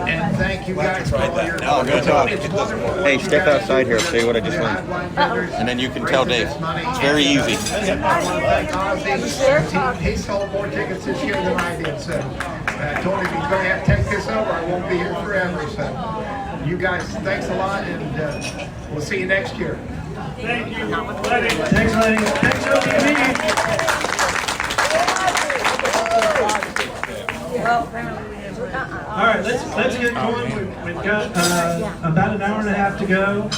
and thank you guys for all your. No, good talk. It's wonderful. Hey, step outside here. I'll show you what I just learned. And then you can tell Dave. It's very easy. I want to thank Ozzy. He sold more tickets this year than I did, so I told him he's going to have to take this over. I won't be here forever, so you guys, thanks a lot, and we'll see you next year. Thank you, Lenny. Thanks, Lenny. Thanks, OVRC Meeting. All right, let's get going. We've got about an hour and a half to go.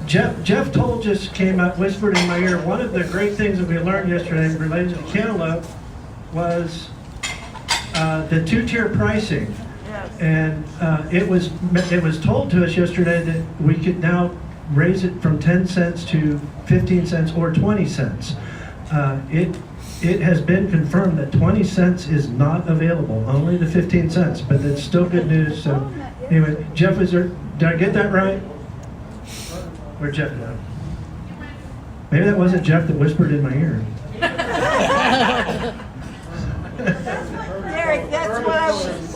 Jeff Toll just came up, whispered in my ear. One of the great things that we learned yesterday related to cantaloupe was the two-tier pricing, and it was told to us yesterday that we could now raise it from 10 cents to 15 cents or 20 cents. It has been confirmed that 20 cents is not available, only the 15 cents, but it's still good news. So anyway, Jeff, did I get that right? Where'd Jeff go? Maybe that wasn't Jeff that whispered in my ear. Derek, that's what I was.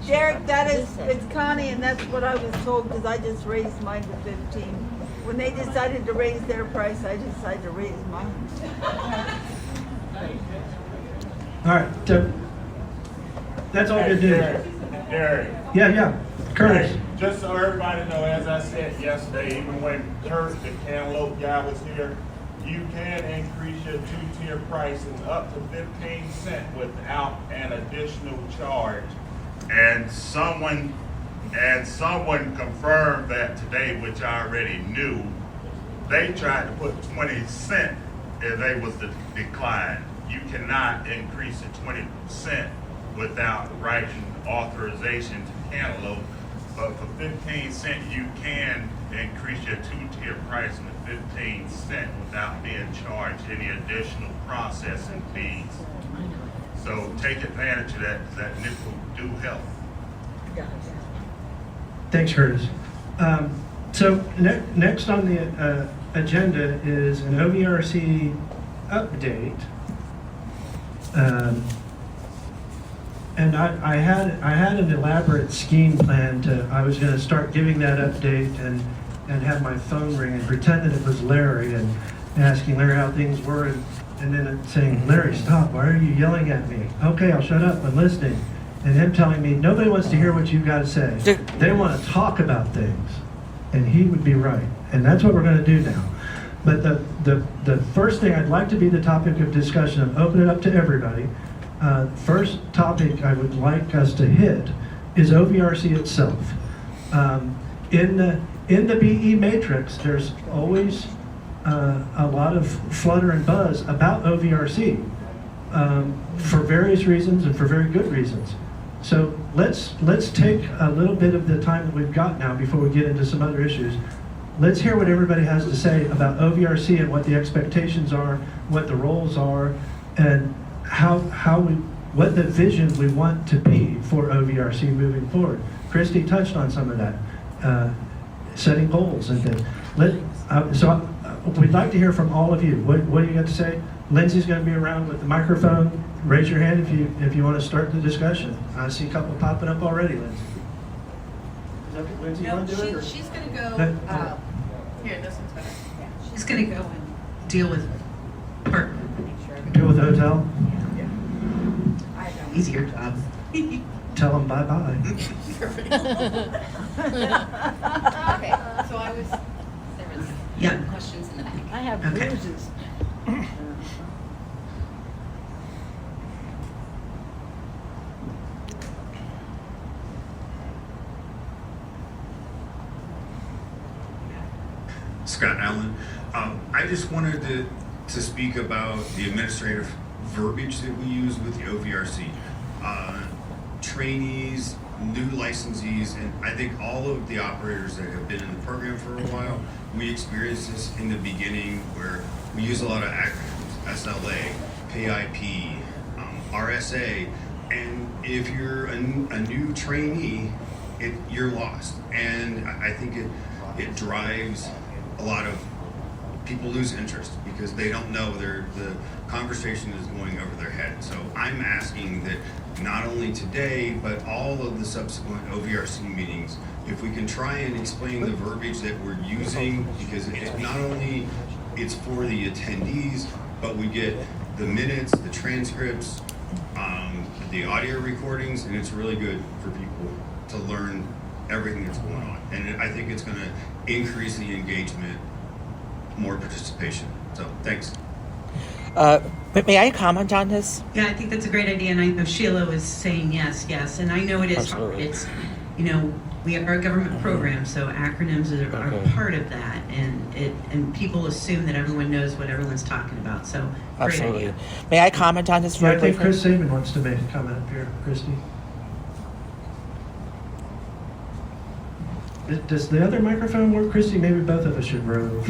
Derek, it's Connie, and that's what I was told because I just raised mine to 15. When they decided to raise their price, I decided to raise mine. All right, so that's all good news. Derek. Yeah, Curtis. Hey, just so everybody know, as I said yesterday, even when Kurt, the cantaloupe guy, was here, you can increase your two-tier pricing up to 15 cents without an additional charge. And someone confirmed that today, which I already knew. They tried to put 20 cents and they was the decline. You cannot increase it 20 cents without writing authorization to cantaloupe. But for 15 cents, you can increase your two-tier pricing to 15 cents without being charged any additional processing fees. So take advantage of that, because that nickel do help. Thanks, Curtis. So next on the agenda is an OVRC update. And I had an elaborate scheme plan I was going to start giving that update, and and have my phone ring and pretend that it was Larry and asking Larry how things were, and then saying, Larry, stop, why are you yelling at me? Okay, I'll shut up, I'm listening. And him telling me, nobody wants to hear what you've got to say. They want to talk about things. And he would be right. And that's what we're going to do now. But the first thing I'd like to be the topic of discussion, and open it up to everybody. First topic I would like us to hit is OVRC itself. In the BE matrix, there's always a lot of flutter and buzz about OVRC for various reasons and for very good reasons. So let's take a little bit of the time that we've got now before we get into some other issues. Let's hear what everybody has to say about OVRC and what the expectations are, what the roles are, and what the vision we want to be for OVRC moving forward. Christy touched on some of that, setting goals and things. We'd like to hear from all of you. What do you got to say? Lindsay's going to be around with the microphone. Raise your hand if you want to start the discussion. I see a couple popping up already, Lindsay. Is that what Lindsay want to do it? She's going to go. Here, this one's better. Yeah, she's going to go and deal with her. Deal with the hotel? Yeah. Easier job. Tell them bye-bye. Perfect. Okay, so There was Yeah. questions in the back. I have Okay. bruises. Scott Allen. I just wanted to speak about the administrative verbiage that we use with the OVRC. Trainees, new licensees, and I think all of the operators that have been in the program for a while, we experienced this in the beginning where we use a lot of acronyms, SLA, PIP, RSA, and if you're a new trainee, you're lost. And I think it drives a lot of people lose interest because they don't know the conversation is going over their head. So I'm asking that not only today, but all of the subsequent OVRC meetings, if we can try and explain the verbiage that we're using, because it's not only it's for the attendees, but we get the minutes, the transcripts, the audio recordings, and it's really good for people to learn everything that's going on. And I think it's going to increase the engagement, more participation. So thanks. May I comment on this? Yeah, I think that's a great idea, and I know Sheila was saying yes, and I know it is hard. Absolutely. It's, we are a government program, so acronyms are part of that, and people assume that everyone knows what everyone's talking about. So great Absolutely. idea. May I comment on this Yeah, very I think briefly? Chris Saban wants to make a comment up here. Christy? Does the other microphone work, Christy? Maybe both of us should row.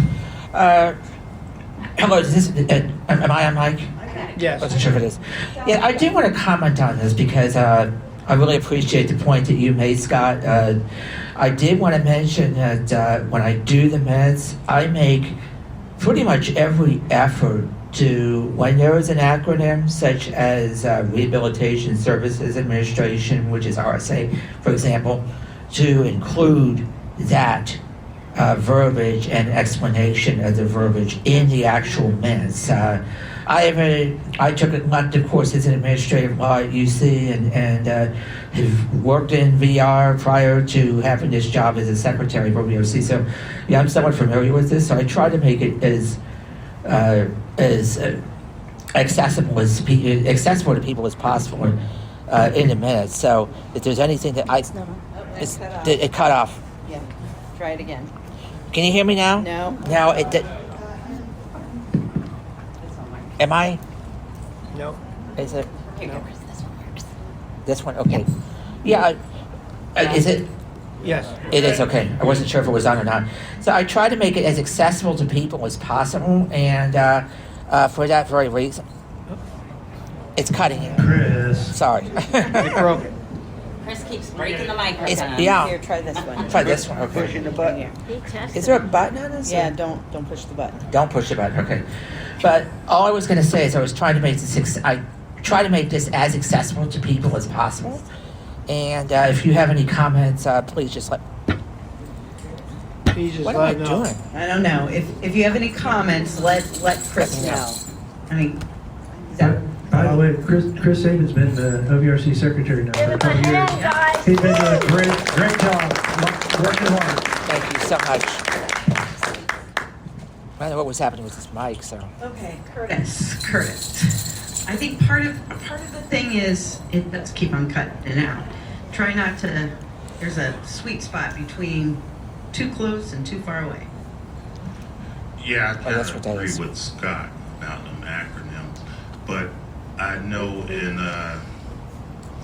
Hello, is this, am I on mic? Yes. Wasn't sure if it is. Yeah, I do want to comment on this because I really appreciate the point that you made, Scott. I did want to mention that when I do the minutes, I make pretty much every effort to, when there is an acronym such as Rehabilitation Services Administration, which is RSA, for example, to include that verbiage and explanation of the verbiage in the actual minutes. I took elective courses in administrative law at UC and have worked in VR prior to having this job as a secretary for OVRC. So yeah, I'm somewhat familiar with this. So I try to make it as accessible to people as possible in the minutes. So if there's anything that it cut off. Yeah, try it again. Can you hear me now? No. Now it did. Am I? No. Is it? Here, go, Chris, this one works. This one? Okay. Yeah. Is it? Yes. It is, okay. I wasn't sure if it was on or not. So I try to make it as accessible to people as possible, and for that very reason, it's cutting it. Chris. Sorry. It broke it. Chris keeps breaking the microphone. Yeah. Here, try this one. Try this one, okay. Pushing the button. Is there a button on this? Yeah, don't push the button. Don't push the button, okay. But all I was going to say is I was trying to make this, I try to make this as accessible to people as possible. And if you have any comments, please just let. What am I doing? I don't know. If you have any comments, let Chris know. I mean, is that? By the way, Chris Saban's been the OVRC secretary now for a couple years. He's been doing a great job, working hard. Thank you so much. I don't know what was happening with this mic, so. Okay, Curtis. I think part of the thing is, let's keep on cutting it out. Try not to, there's a sweet spot between too close and too far away. Yeah, I kind that's of what that agree is. with Scott about them acronyms, but I know in the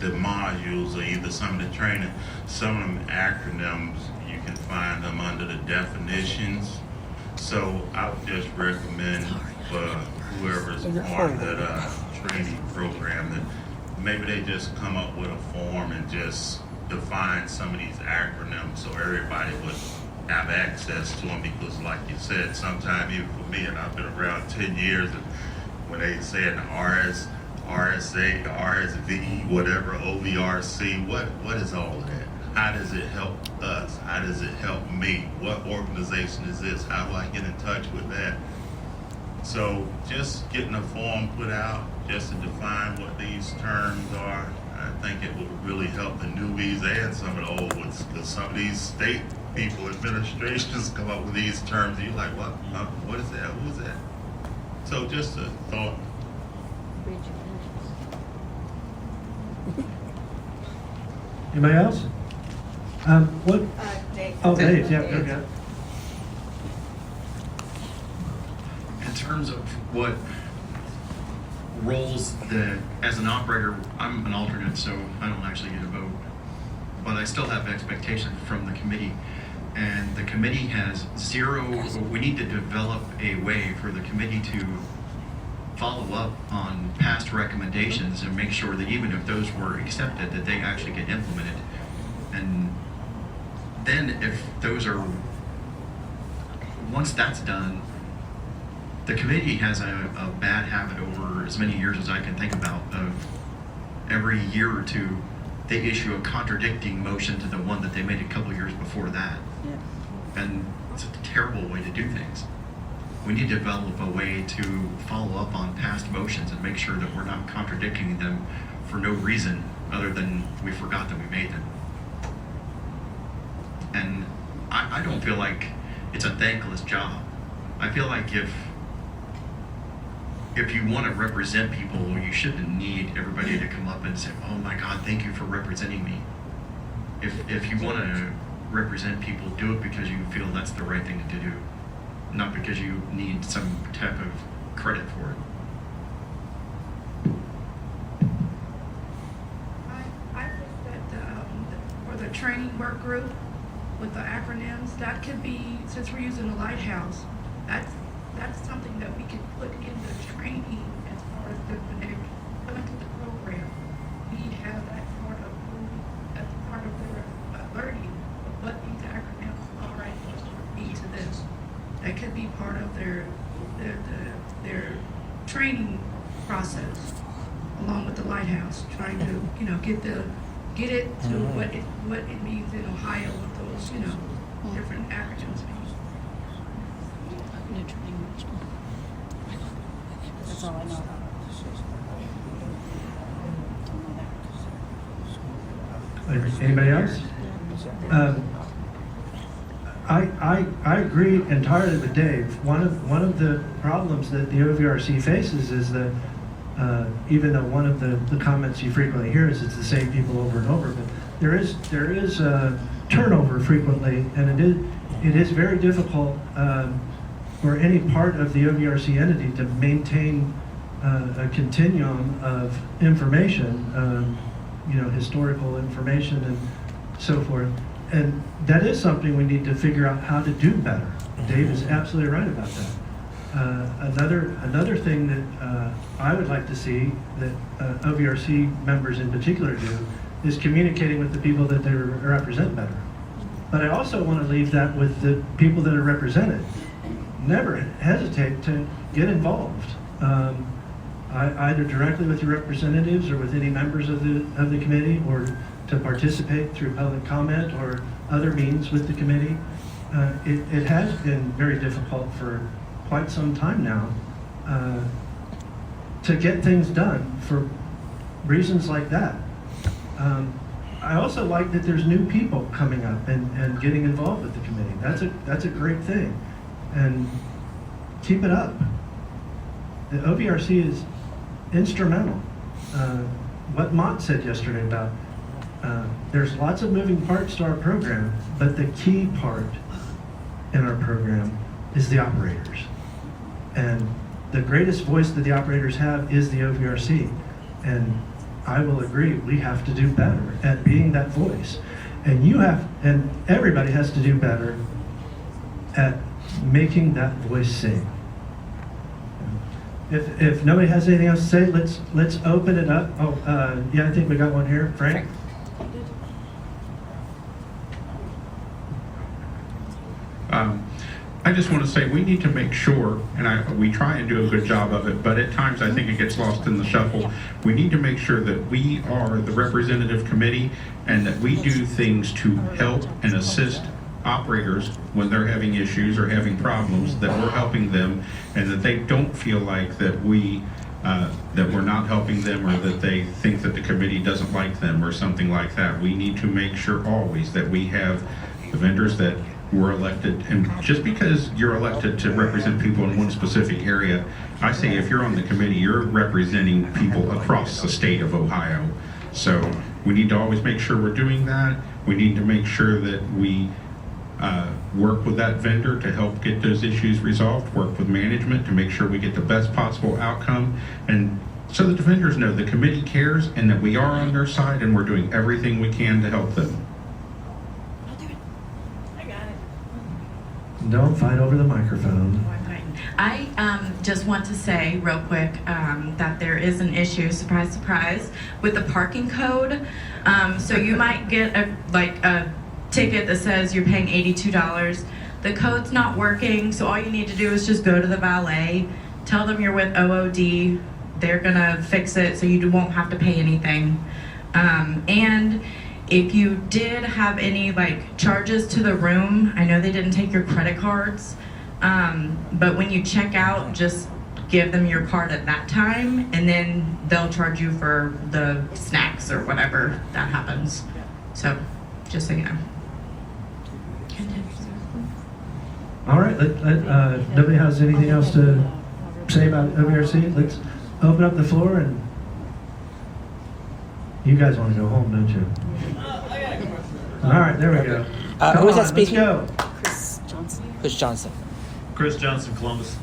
modules or either some of the training, some of them acronyms, you can find them under the definitions. So I would just recommend for whoever's part of that training program that maybe they just come up with a form and just define some of these acronyms so everybody would have access to them, because like you said, sometimes even for me, and I've been around 10 years, and when they say an RSA, RSV, whatever, OVRC, what is all of that? How does it help us? How does it help me? What organization is this? How do I get in touch with that? So just getting a form put out just to define what these terms are, I think it would really help the newbies and some of the old ones, because some of these state people, administrations come up with these terms and you're like, what is that? Who is that? So just a thought. Anybody else? What? Dave. Oh, Dave, yeah, okay. In terms of what roles that, as an operator, I'm an alternate, so I don't actually get a vote, but I still have expectation from the committee. And the committee has we need to develop a way for the committee to follow up on past recommendations and make sure that even if those were accepted, that they actually get implemented. And then if those are, once that's done, the committee has a bad habit over as many years as I can think about of every year or two, they issue a contradicting motion to the one that they made a couple years before that. Yeah. And it's a terrible way to do things. We need to develop a way to follow up on past motions and make sure that we're not contradicting them for no reason other than we forgot that we made them. And I don't feel like it's a thankless job. I feel like if you want to represent people, you shouldn't need everybody to come up and say, oh my God, thank you for representing me. If you want to represent people, do it because you feel that's the right thing to do, not because you need some type of credit for it. I think that for the training work group with the acronyms, that could be, since we're using the lighthouse, that's something that we can put in the training as far as when they're coming to the program. We have that as part of their learning of what these acronyms are and what mean to them. That could be part of their training process, along with the lighthouse, trying to get it to what it means in Ohio, what those different acronyms mean. That's all I know. Anybody else? I agree entirely with Dave. One of the problems that the OVRC faces is that even though one of the comments you frequently hear is it's the same people over and over, but there is turnover frequently, and it is very difficult for any part of the OVRC entity to maintain a continuum of information, historical information and so forth. And that is something we need to figure out how to do better. Dave is absolutely right about that. Another thing that I would like to see that OVRC members in particular do is communicating with the people that they represent better. But I also want to leave that with the people that are represented. Never hesitate to get involved, either directly with your representatives or with any members of the committee, or to participate through public comment or other means with the committee. it has been very difficult for quite some time now to get things done for reasons like that. I also like that there's new people coming up and getting involved with the committee. That's a great thing, and keep it up. The OVRC is instrumental. What Mott said yesterday about there's lots of moving parts to our program, but the key part in our program is the operators. And the greatest voice that the operators have is the OVRC. And I will agree, we have to do better at being that voice. And everybody has to do better at making that voice sing. If nobody has anything else to say, let's open it up. Yeah, I think we got one here. Frank? I just want to say we need to make sure, and we try and do a good job of it, but at times I think it gets lost in the shuffle. We need to make sure that we are the representative committee and that we do things to help and assist operators when they're having issues or having problems, that we're helping them, and that they don't feel like that we're not helping them, or that they think that the committee doesn't like them or something like that. We need to make sure always that we have the vendors that were elected, and just because you're elected to represent people in one specific area, I say if you're on the committee, you're representing people across the state of Ohio. So we need to always make sure we're doing that. We need to make sure that we work with that vendor to help get those issues resolved, work with management to make sure we get the best possible outcome, and so that the vendors know the committee cares and that we are on their side and we're doing everything we can to help them. Don't fight over the microphone. I just want to say real quick that there is an issue, surprise, surprise, with the parking code. So you might get a ticket that says you're paying $82. The code's not working, so all you need to do is just go to the valet, tell them you're with OOD, they're gonna fix it so you won't have to pay anything. And if you did have any charges to the room, I know they didn't take your credit cards, but when you check out, just give them your card at that time, and then they'll charge you for the snacks or whatever that happens. So, just so you know. All right, nobody has anything else to say about OVRC? Let's open up the floor, and you guys want to go home, don't you? All right, there we go. Who was that speaking? Let's go. Chris Johnson. Chris Johnson, Columbus.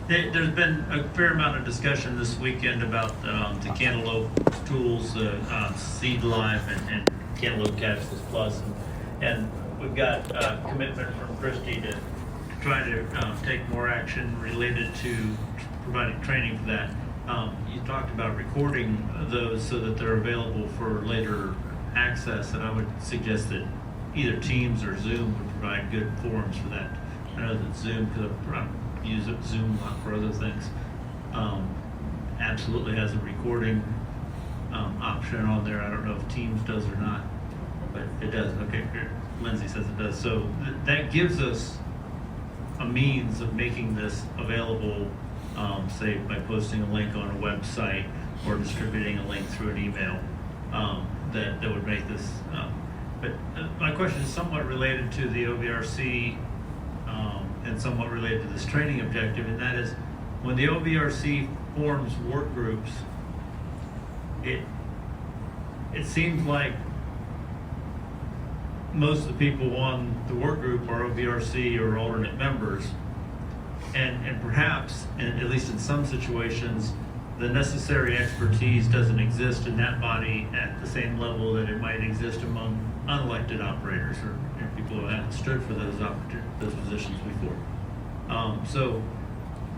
There's been a fair amount of discussion this weekend about the Cantaloupe tools, Seed Life and Cantaloupe Cashless Plus, and we've got a commitment from Christie to try to take more action related to providing training for that. You talked about recording those so that they're available for later access, and I would suggest that either Teams or Zoom would provide good forums for that. I know that Zoom, because I use Zoom a lot for other things, absolutely has a recording option on there. I don't know if Teams does or not, but it does. Okay, great. Lindsay says it does. So that gives us a means of making this available, say by posting a link on a website or distributing a link through an email, that would make this. But my question is somewhat related to the OVRC and somewhat related to this training objective, and that is when the OVRC forms work groups, it seems like most of the people on the work group are OVRC or alternate members, and perhaps, at least in some situations, the necessary expertise doesn't exist in that body at the same level that it might exist among unelected operators or people who haven't stood for those positions before. So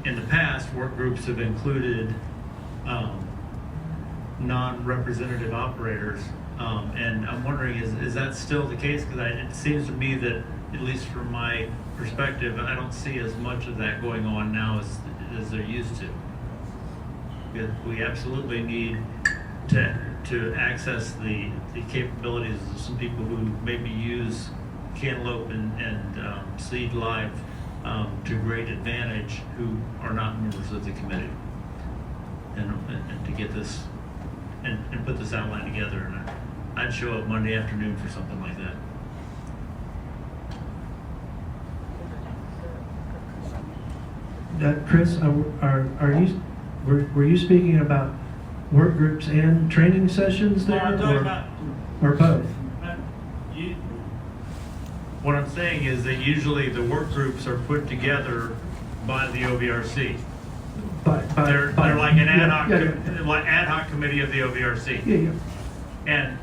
in the past, work groups have included non-representative operators, and I'm wondering, is that still the case? Because it seems to me that, at least from my perspective, I don't see as much of that going on now as there used to. We absolutely need to access the capabilities of some people who maybe use Cantaloupe and Seed Live to great advantage who are not members of the committee. And to get this and put this outline together, and I'd show up Monday afternoon for something like that. Chris, were you speaking about work groups and training sessions there, I'm talking about or both? What I'm saying is that usually the work groups are put together by the OVRC. They're like an ad hoc committee of the OVRC. Yeah. And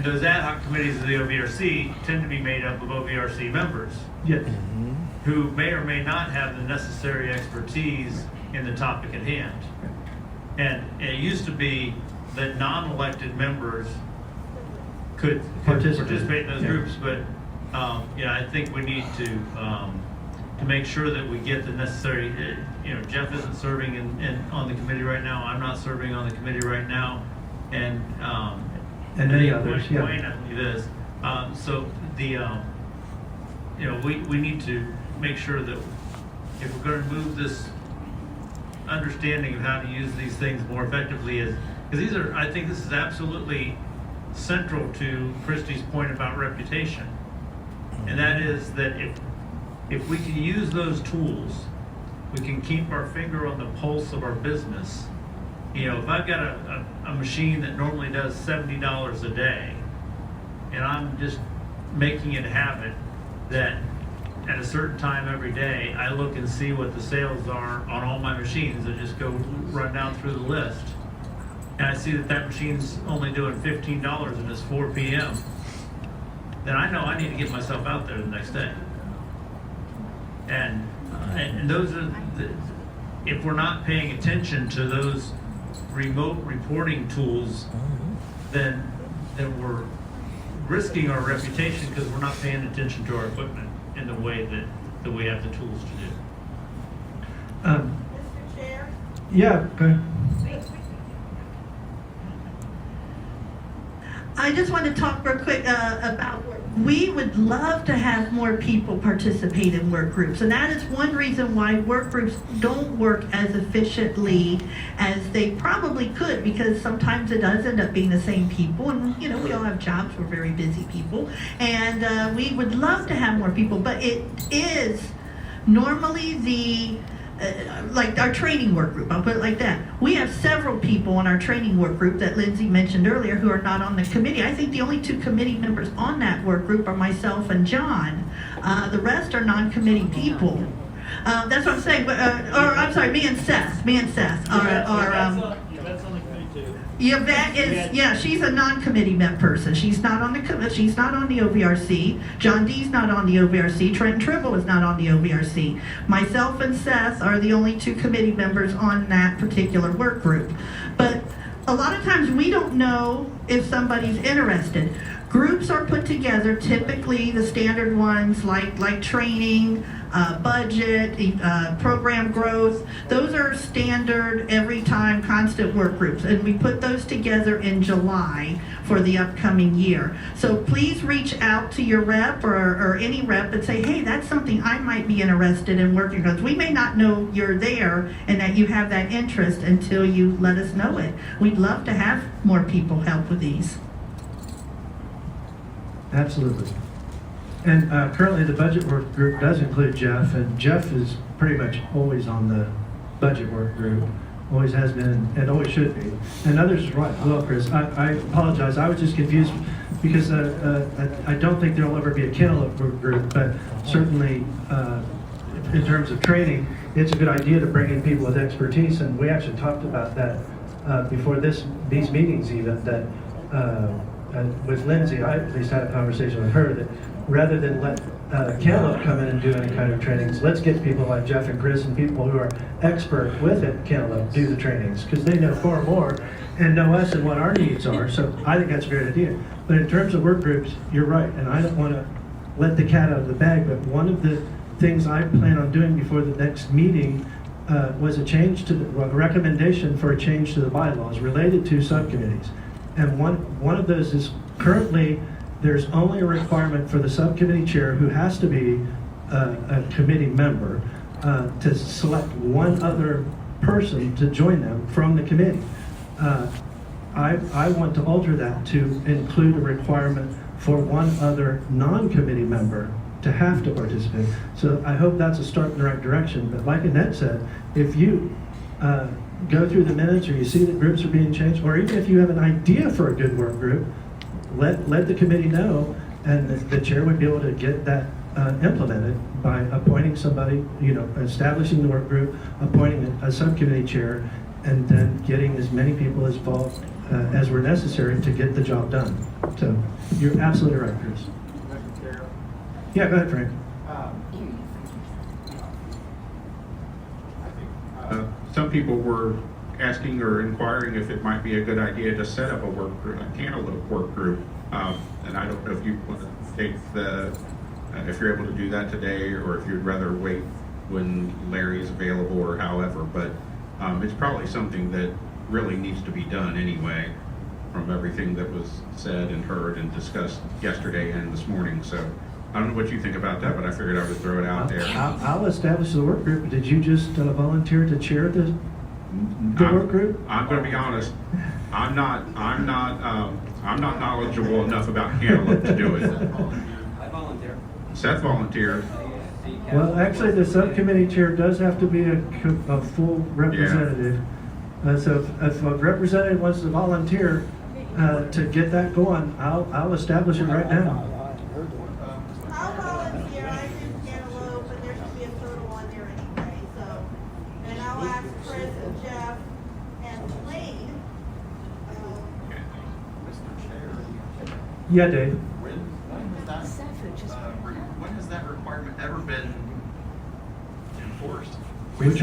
those ad hoc committees of the OVRC tend to be made up of OVRC members. Yes. Who may or may not have the necessary expertise in the topic at hand. And it used to be that non-elected members could participate in those groups, but I think we need to make sure that we get the necessary. Jeff isn't serving on the committee right now. I'm not serving on the committee right now, and many others. Wayne, I believe is. So we need to make sure that if we're going to move this understanding of how to use these things more effectively, because I think this is absolutely central to Christie's point about reputation, and that is that if we can use those tools, we can keep our finger on the pulse of our business. If I've got a machine that normally does $70 a day, and I'm just making it a habit that at a certain time every day, I look and see what the sales are on all my machines. I just go run down through the list. And I see that machine's only doing $15 and it's 4 p.m. Then I know I need to get myself out there the next day. And those are, if we're not paying attention to those remote reporting tools, then we're risking our reputation because we're not paying attention to our equipment in the way that we have the tools to do. Mr. Chair? Yeah, go ahead. I just want to talk real quick about we would love to have more people participate in work groups, and that is one reason why work groups don't work as efficiently as they probably could, because sometimes it does end up being the same people, and we all have jobs, we're very busy people, and we would love to have more people, but it is normally the like our training work group, I'll put it like that. We have several people on our training work group that Lindsay mentioned earlier who are not on the committee. I think the only 2 committee members on that work group are myself and John. The rest are non-committee people. That's what I'm saying. But, I'm sorry, me and Seth. That's on the committee too. Yvette is, she's a non-committee person. She's not on the OVRC. John D's not on the OVRC. Trenton Tribble is not on the OVRC. Myself and Seth are the only 2 committee members on that particular work group. But a lot of times we don't know if somebody's interested. Groups are put together, typically the standard ones like training, budget, program growth. Those are standard, every time, constant work groups. And we put those together in July for the upcoming year. So please reach out to your rep or any rep and say, hey, that's something I might be interested in working on. We may not know you're there and that you have that interest until you let us know it. We'd love to have more people help with these. Absolutely. And currently the budget work group does include Jeff, and Jeff is pretty much always on the budget work group, always has been and always should be. And others are right. Well, Chris, I apologize. I was just confused because I don't think there will ever be a Cantaloupe group, but certainly in terms of training, it's a good idea to bring in people with expertise, and we actually talked about that before these meetings even, that with Lindsay, I at least had a conversation with her that rather than let Cantaloupe come in and do any kind of trainings, let's get people like Jeff and Chris and people who are expert with it, Cantaloupe, do the trainings, because they know far more and know us and what our needs are. So I think that's a great idea. But in terms of work groups, you're right, and I don't want to let the cat out of the bag, but one of the things I plan on doing before the next meeting was a recommendation for a change to the bylaws related to subcommittees. And one of those is currently there's only a requirement for the subcommittee chair, who has to be a committee member, to select one other person to join them from the committee. I want to alter that to include a requirement for one other non-committee member to have to participate. So I hope that's a start in the right direction. But like Annette said, if you go through the minutes, or you see that groups are being changed, or even if you have an idea for a good work group, let the committee know, and the chair would be able to get that implemented by appointing somebody, establishing the work group, appointing a subcommittee chair, and then getting as many people involved as were necessary to get the job done. So you're absolutely right, Chris. Mr. Chair. Yeah, go ahead, Frank. Some people were asking or inquiring if it might be a good idea to set up a work group, a cantaloupe work group. And I don't know if you want to take if you're able to do that today, or if you'd rather wait when Larry is available, or however. But it's probably something that really needs to be done anyway, from everything that was said and heard and discussed yesterday and this morning. So I don't know what you think about that, but I figured I would throw it out there. I'll establish the work group. Did you just volunteer to chair the work group? I'm going to be honest. I'm not knowledgeable enough about cantaloupe to do it. I volunteer. Seth volunteered. Well, actually, the subcommittee chair does have to be a full representative. So if a representative wants to volunteer to get that going, I'll establish it right now. I'll volunteer. I do cantaloupe, but there should be a total on there anyway, so. And I'll ask Chris and Jeff and Lane. Mr. Chair. Yeah, Dave. When has that requirement ever been enforced? Which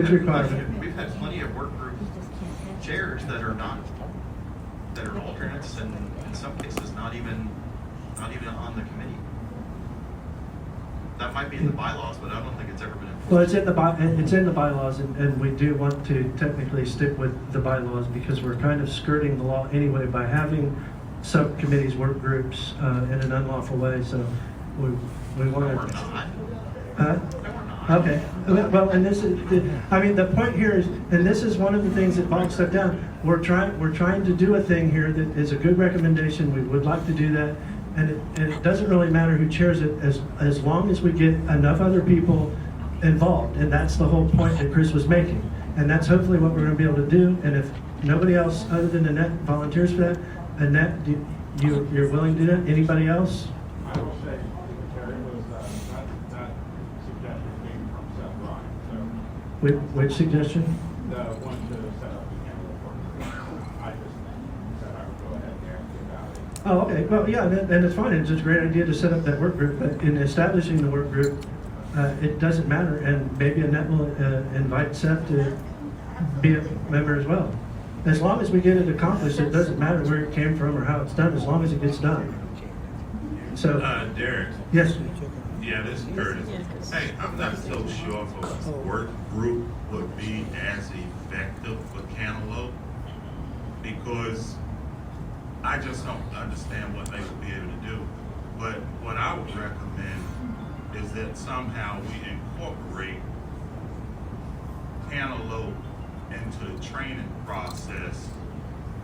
requirement? We've had plenty of work group chairs that are alternates, and in some cases not even on the committee. That might be in the bylaws, but I don't think it's ever been enforced. Well, it's in the bylaws, and we do want to technically stick with the bylaws, because we're kind of skirting the law anyway by having subcommittees, work groups in an unlawful way. So we want to. No, we're not. Okay. Well, and this is, the point here is, and this is one of the things that bogs stuff down. We're trying to do a thing here that is a good recommendation. We would like to do that, and it doesn't really matter who chairs it, as long as we get enough other people involved, and that's the whole point that Chris was making, and that's hopefully what we're going to be able to do. And if nobody else other than Annette volunteers for that, Annette, you're willing to do that? Anybody else? I will say, Terry, was that suggestion came from Seth Ryan. So Which suggestion? the one to set up the cantaloupe work group. I just said I would go ahead and ask you about it. Oh, okay. Well, yeah, and it's fine. It's a great idea to set up that work group. But in establishing the work group, it doesn't matter. And maybe Annette will invite Seth to be a member as well. As long as we get it accomplished, it doesn't matter where it came from or how it's done, as long as it gets done. So, Derek. yes. Yeah, this is Curtis. Hey, I'm not so sure if a work group would be as effective for Cantaloupe, because I just don't understand what they would be able to do. But what I would recommend is that somehow we incorporate Cantaloupe into the training process,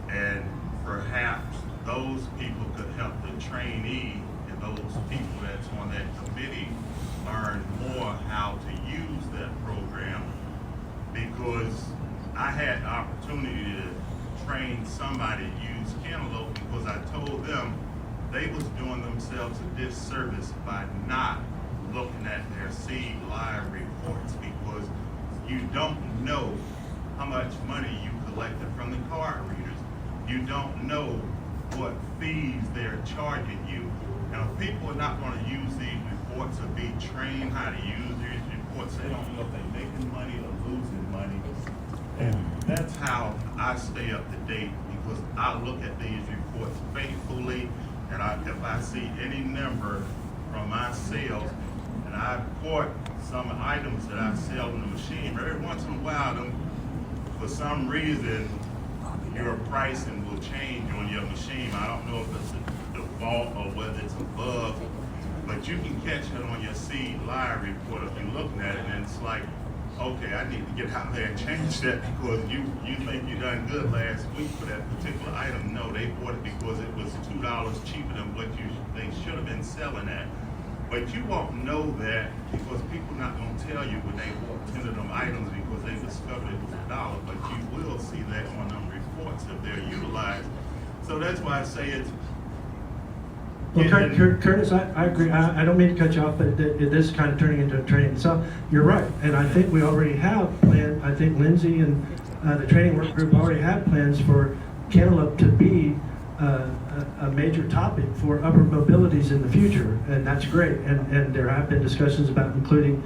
and perhaps those people could help the trainee and those people that's on that committee learn more how to use that program. Because I had the opportunity to train somebody to use Cantaloupe, because I told them they was doing themselves a disservice by not looking at their seed live reports, because you don't know how much money you collected from the card readers. You don't know what fees they're charging you. And if people are not going to use these reports or be trained how to use these reports, they don't know if they're making money or losing money. And that's how I stay up to date, because I look at these reports faithfully, and if I see any number from my sales, and I report some items that I sell in the machine, every once in a while, for some reason, your pricing will change on your machine. I don't know if it's the fault or whether it's above, but you can catch it on your seed live report if you're looking at it, and it's like, okay, I need to get out there and change that because you think you done good last week for that particular item. No, they bought it because it was $2 cheaper than what they should have been selling at. But you won't know that because people not gonna tell you when they walk into them items because they discovered it was $1, but you will see that on them reports if they're utilized. So that's why I say it's. Well, Curtis, I agree. I don't mean to cut you off, but this is kind of turning into a training. So you're right, and I think we already have planned. I think Lindsay and the training work group already have plans for Cantaloupe to be a major topic for upper mobilities in the future, and that's great. And there have been discussions about including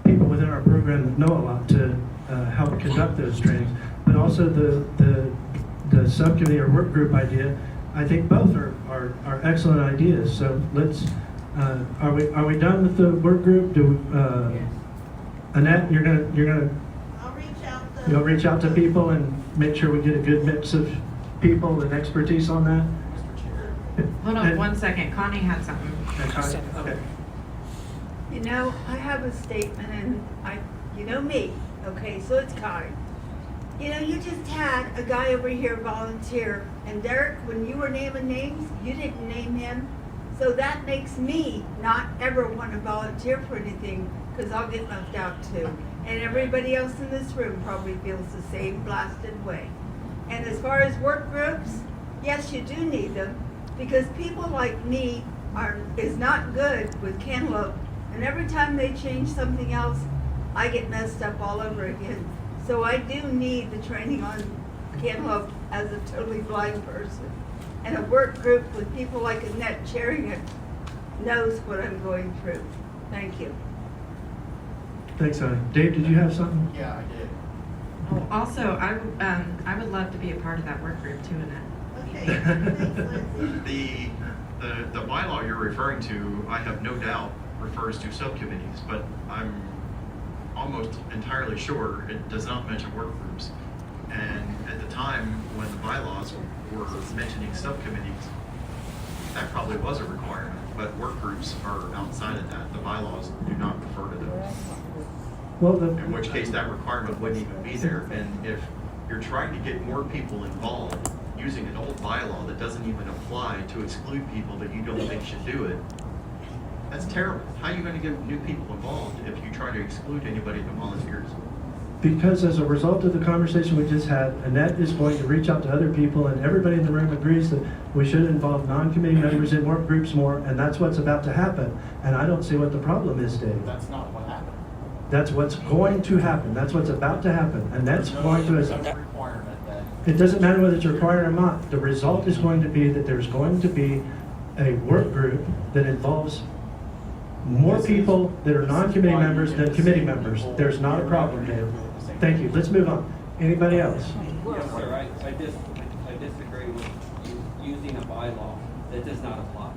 people within our program that know a lot to help conduct those trainings. But also the subcommittee or work group idea. I think both are excellent ideas. So let's. Are we done with the work group? Annette, you're gonna. I'll reach out. You'll reach out to people and make sure we get a good mix of people and expertise on that. Hold on 1 second. Connie had something. Okay. You know, I have a statement, and you know me, okay, so it's kind. You know, you just had a guy over here volunteer, and Derek, when you were naming names, you didn't name him. So that makes me not ever want to volunteer for anything, because I'll get left out too. And everybody else in this room probably feels the same blasted way. And as far as work groups, yes, you do need them, because people like me is not good with Cantaloupe, and every time they change something else, I get messed up all over again. So I do need the training on Cantaloupe as a totally blind person. And a work group with people like Annette chairing it knows what I'm going through. Thank you. Thanks, honey. Dave, did you have something? Yeah, I did. Oh, also, I would love to be a part of that work group too, Annette. The bylaw you're referring to, I have no doubt, refers to subcommittees, but I'm almost entirely sure it does not mention work groups. And at the time when the bylaws were mentioning subcommittees, that probably was a requirement, but work groups are outside of that. The bylaws do not refer to those. Well, in which case that requirement wouldn't even be there. And if you're trying to get more people involved using an old bylaw that doesn't even apply to exclude people that you don't think should do it, that's terrible. How are you going to get new people involved if you try to exclude anybody that volunteers? Because as a result of the conversation we just had, Annette is going to reach out to other people, and everybody in the room agrees that we should involve non-committee members in work groups more, and that's what's about to happen. And I don't see what the problem is, Dave. That's not what happened. That's what's going to happen. That's what's about to happen. And that's going to... requirement that... It doesn't matter whether it's required or not. The result is going to be that there's going to be a work group that involves more people that are non-committee members than committee members. There's not a problem, Dave. Thank you. Let's move on. Anybody else? Yes, sir. I disagree with you using a bylaw that does not apply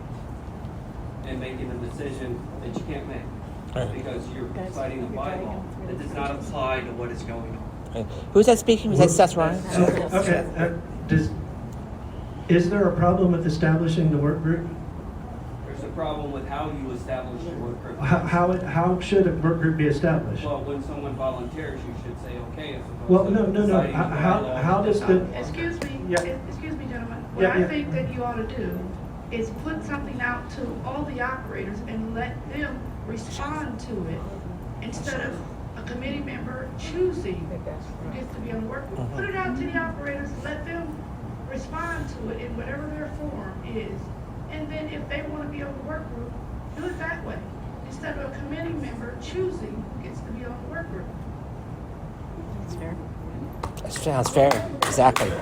and making a decision that you can't make because you're citing a bylaw that does not apply to what is going on. Who's that speaking? Was that Seth Ryan? Okay. Is there a problem with establishing the work group? There's a problem with how you establish a work group. How should a work group be established? Well, when someone volunteers, you should say okay as opposed Well, to no. citing a How bylaw does that the... does not apply. Excuse me, gentlemen. What I think that you ought to do is put something out to all the operators and let them respond to it instead of a committee member choosing who gets to be on the work group. Put it out to the operators, let them respond to it in whatever their form is. And then if they want to be on the work group, do it that way, instead of a committee member choosing who gets to be on the work group. That's fair. That sounds fair. Exactly.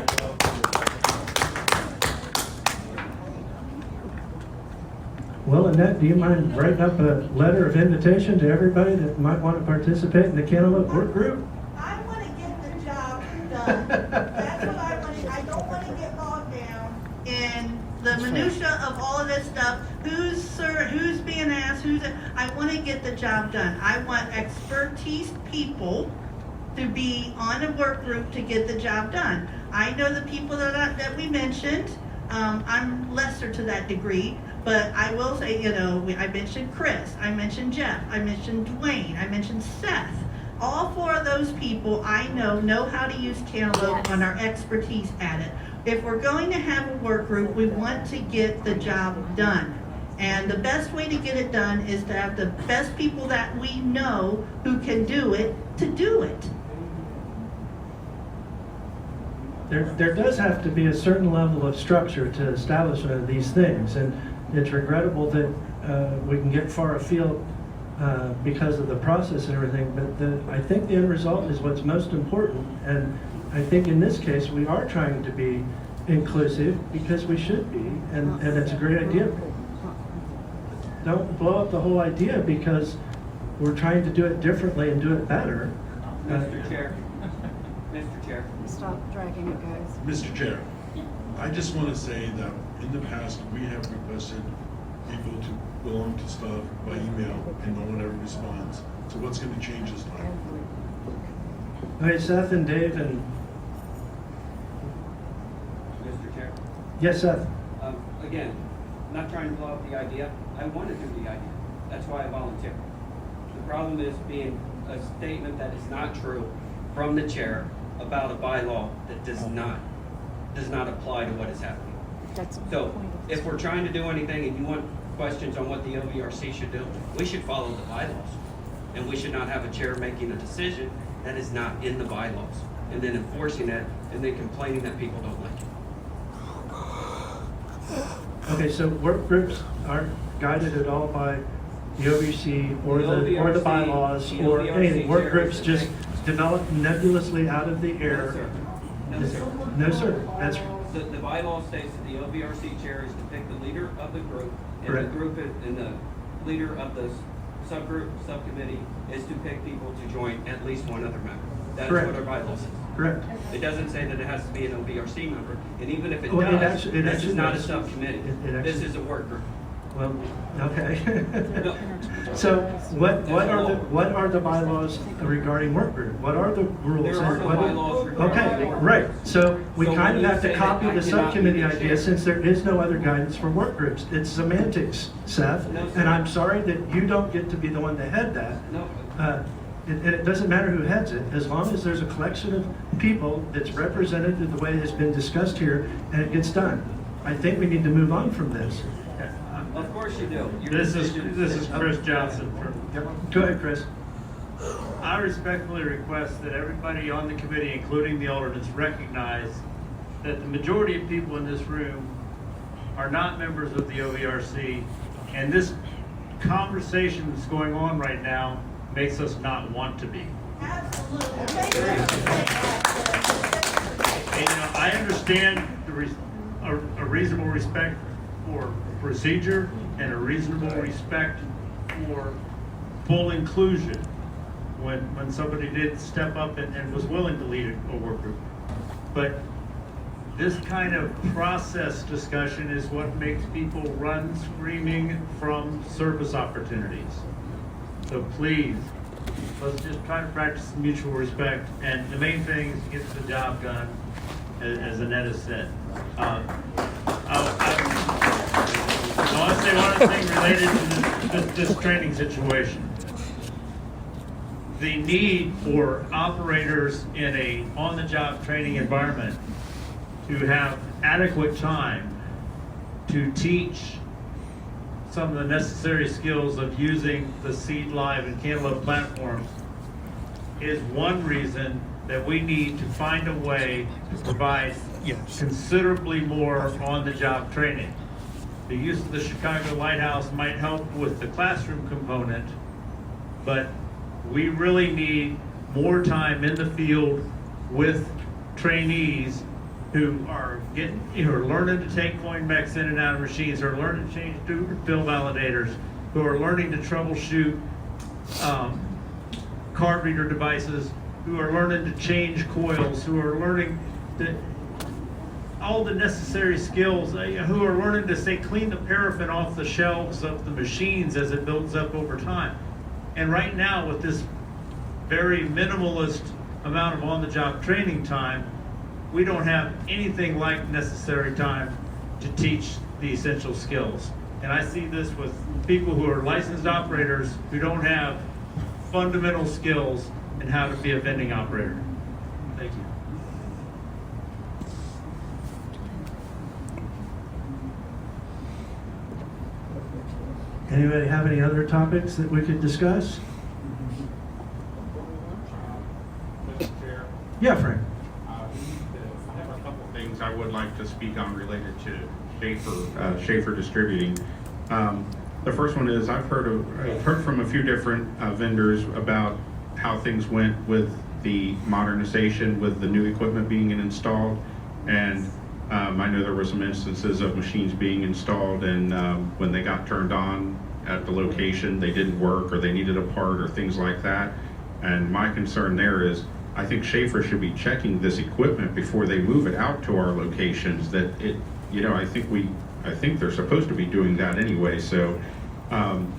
Well, Annette, do you mind writing up a letter of invitation to everybody that might want to participate in the Cantaloupe work group? I want to get the job done. That's what I want to. I don't want to get bogged down in the minutia of all of this stuff. Who's being asked? I want to get the job done. I want expertise people to be on a work group to get the job done. I know the people that we mentioned. I'm lesser to that degree, but I will say, you know, I mentioned Chris, I mentioned Jeff, I mentioned Dwayne, I mentioned Seth. All 4 of those people I know how to use Cantaloupe and are expertise at it. If we're going to have a work group, we want to get the job done. And the best way to get it done is to have the best people that we know who can do it to do it. There does have to be a certain level of structure to establishment of these things, and it's regrettable that we can get far afield because of the process and everything, but I think the end result is what's most important, and I think in this case we are trying to be inclusive because we should be, and it's a great idea. Don't blow up the whole idea because we're trying to do it differently and do it better. Mr. Chair. Mr. Chair. Stop dragging it, guys. Mr. Chair, I just want to say that in the past, we have requested people to belong to stuff by email and no one ever responds. So what's going to change this time? Okay, Seth and Dave and... Mr. Chair. Yes, Seth. Again, not trying to blow up the idea. I want to do the idea. That's why I volunteer. The problem is being a statement that is not true from the chair about a bylaw that does not apply to what is happening. So if we're trying to do anything and you want questions on what the OVRC should do, we should follow the bylaws. And we should not have a chair making a decision that is not in the bylaws and then enforcing it and then complaining that people don't like it. Okay, so work groups aren't guided at all by the OVC or the bylaws or anything. Work groups just develop nebulously out of the air. No, sir. No, sir. That's The bylaw states that the OVRC chair is to pick the leader of the group, and correct. the group and the leader of the subcommittee is to pick people to join at least one other member. That's Correct. what our bylaw says. Correct. It doesn't say that it has to be an OVRC member, and even if it Well, does, it this actually is not a does. subcommittee. This is a work group. Well, okay. So what are the bylaws regarding work group? What are the rules? There are no bylaws regarding Okay, work group. right. So we So kind when of you have to say copy that I the cannot subcommittee be the idea chair- since there is no other guidance for work groups. It's semantics, Seth. No, sir. And I'm sorry that you don't get to be the one to head that. No. And it doesn't matter who heads it, as long as there's a collection of people that's represented the way it's been discussed here, and it gets done. I think we need to move on from this. Of course you do. Your This is decision Chris Johnson from. Go ahead, Chris. I respectfully request that everybody on the committee, including the alternates, recognize that the majority of people in this room are not members of the OVRC, and this conversation that's going on right now makes us not want to be. And, I understand a reasonable respect for procedure and a reasonable respect for full inclusion when somebody did step up and was willing to lead a work group. But this kind of process discussion is what makes people run screaming from service opportunities. So please, let's just try to practice mutual respect, and the main thing is to get the job done, as Annette has said. I want to say one other thing related to this training situation. The need for operators in a on-the-job training environment to have adequate time to teach some of the necessary skills of using the Seed Live and Cantaloupe platforms is one reason that we need to find a way to provide considerably more on-the-job training. The use of the Chicago Lighthouse might help with the classroom component, but we really need more time in the field with trainees who are learning to take coin mechs in and out of machines, who are learning to change fill validators, who are learning to troubleshoot card reader devices, who are learning to change coils, who are learning all the necessary skills, who are learning to say clean the paraffin off the shelves of the machines as it builds up over time. And right now, with this very minimalist amount of on-the-job training time, we don't have anything like necessary time to teach the essential skills. And I see this with people who are licensed operators who don't have fundamental skills in how to be a vending operator. Thank you. Anybody have any other topics that we could discuss? Mr. Chair, Yeah, Frank. I have a couple things I would like to speak on related to Schaefer Distributing. The first one is I've heard from a few different vendors about how things went with the modernization, with the new equipment being installed, and I know there were some instances of machines being installed and when they got turned on at the location, they didn't work or they needed a part or things like that. And my concern there is I think Schaefer should be checking this equipment before they move it out to our locations. That it, you know, I think they're supposed to be doing that anyway. So, and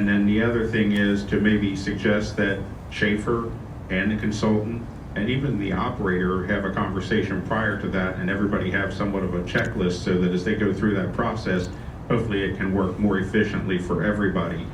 then the other thing is to maybe suggest that Schaefer and the consultant and even the operator have a conversation prior to that, and everybody have somewhat of a checklist so that as they go through that process, hopefully it can work more efficiently for everybody.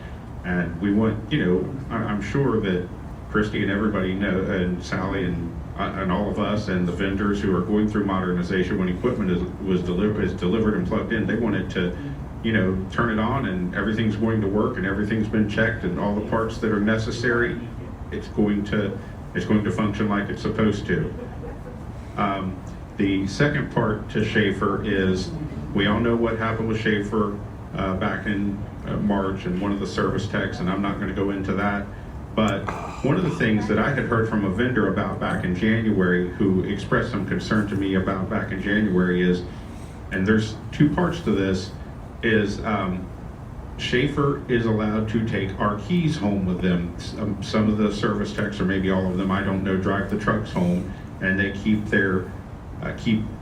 And we want, you know, I'm sure that Christy and everybody know, and Sally and all of us and the vendors who are going through modernization, when equipment is delivered and plugged in, they want it to, you know, turn it on and everything's going to work and everything's been checked and all the parts that are necessary, it's going to function like it's supposed to. The second part to Schaefer is, we all know what happened with Schaefer back in March and one of the service techs, and I'm not going to go into that. But one of the things that I had heard from a vendor about back in January, who expressed some concern to me about back in January, is, and there's two parts to this, is Schaefer is allowed to take our keys home with them. Some of the service techs, or maybe all of them, I don't know, drive the trucks home, and they keep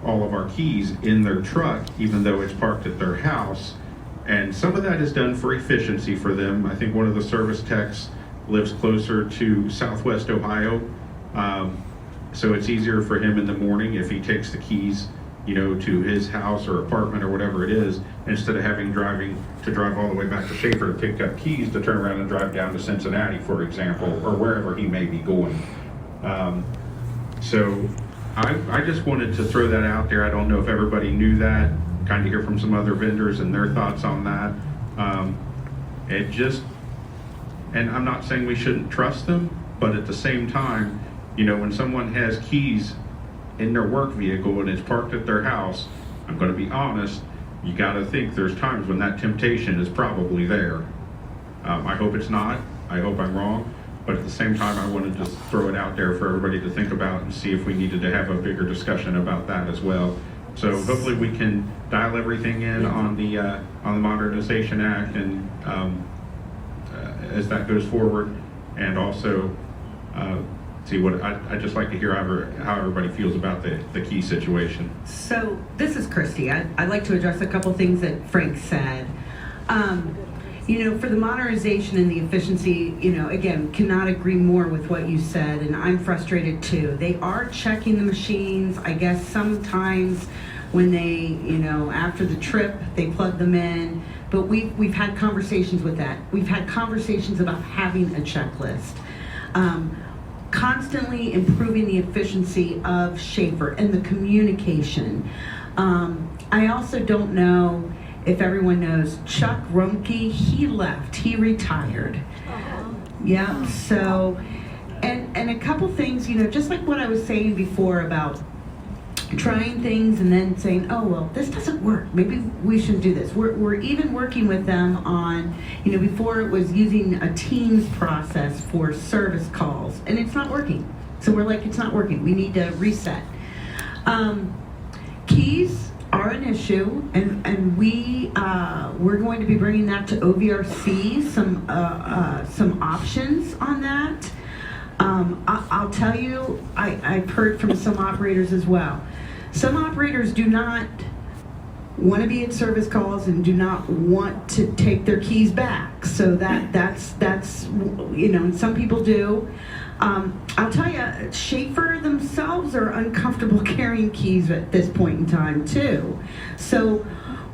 all of our keys in their truck, even though it's parked at their house. And some of that is done for efficiency for them. I think one of the service techs lives closer to Southwest Ohio, so it's easier for him in the morning if he takes the keys, you know, to his house or apartment or whatever it is, instead of having to drive all the way back to Schaefer to pick up keys to turn around and drive down to Cincinnati, for example, or wherever he may be going. So I just wanted to throw that out there. I don't know if everybody knew that, kind of hear from some other vendors and their thoughts on that. And I'm not saying we shouldn't trust them, but at the same time, you know, when someone has keys in their work vehicle and it's parked at their house, I'm going to be honest, you got to think there's times when that temptation is probably there. I hope it's not. I hope I'm wrong. But at the same time, I wanted to throw it out there for everybody to think about and see if we needed to have a bigger discussion about that as well. So hopefully we can dial everything in on the Modernization Act and as that goes forward, and also see what I'd just like to hear how everybody feels about the key situation. So this is Christy. I'd like to address a couple things that Frank said. You know, for the modernization and the efficiency, you know, again, cannot agree more with what you said, and I'm frustrated too. They are checking the machines. I guess sometimes when they, you know, after the trip, they plug them in. But we've had conversations with that. We've had conversations about having a checklist. Constantly improving the efficiency of Schaefer and the communication. I also don't know if everyone knows Chuck Rumke. He left. He retired. Yeah. So, and a couple things, you know, just like what I was saying before about trying things and then saying, oh, well, this doesn't work. Maybe we shouldn't do this. We're even working with them on, you know, before it was using a Teams process for service calls, and it's not working. So we're like, it's not working. We need to reset. Keys are an issue, and we're going to be bringing that to OVRC, some options on that. I'll tell you, I've heard from some operators as well. Some operators do not want to be at service calls and do not want to take their keys back. So that's you know, and some people do. I'll tell you, Schaefer themselves are uncomfortable carrying keys at this point in time too. So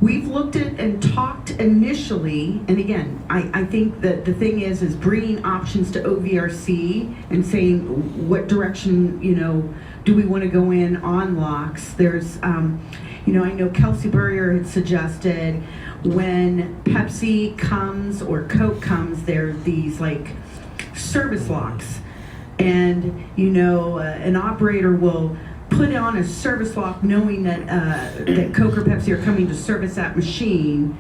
we've looked at and talked initially, and again, I think that the thing is bringing options to OVRC and saying what direction, do we want to go in on locks. There's, I know Kelsey Burrier had suggested when Pepsi comes or Coke comes, there are these like service locks. And, an operator will put on a service lock knowing that that Coke or Pepsi are coming to service that machine.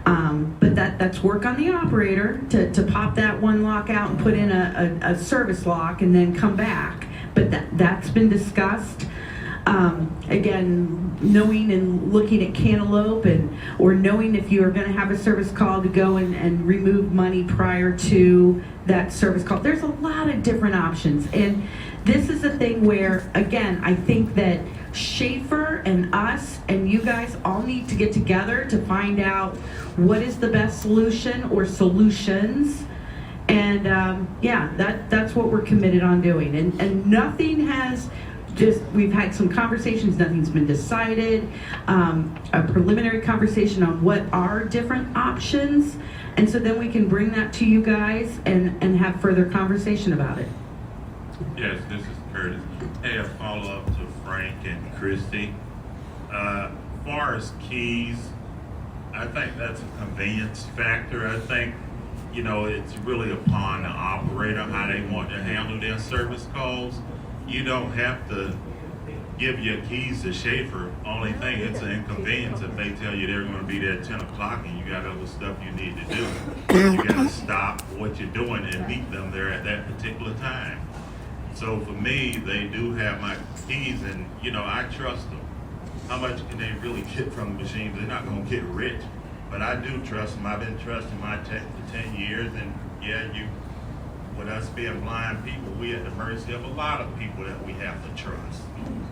But that's work on the operator to pop that one lock out and put in a service lock and then come back. But that's been discussed. Again, knowing and looking at Cantaloupe or knowing if you are going to have a service call to go and remove money prior to that service call. There's a lot of different options. And this is a thing where, again, I think that Schaefer and us and you guys all need to get together to find out what is the best solution or solutions. And that's what we're committed on doing. And nothing has we've had some conversations, nothing's been decided, a preliminary conversation on what are different options, and so then we can bring that to you guys and have further conversation about it. Yes, this is Curtis. Hey, a follow-up to Frank and Christy. As far as keys, I think that's a convenience factor. I think, it's really upon the operator how they want to handle their service calls. You don't have to give your keys to Schaefer. Only thing, it's an inconvenience if they tell you they're going to be there at 10 o'clock and you got other stuff you need to do. You got to stop what you're doing and meet them there at that particular time. So for me, they do have my keys and, I trust them. How much can they really get from the machines? They're not going to get rich, but I do trust them. I've been trusting my tech for 10 years and with us being blind people, we at the mercy of a lot of people that we have to trust,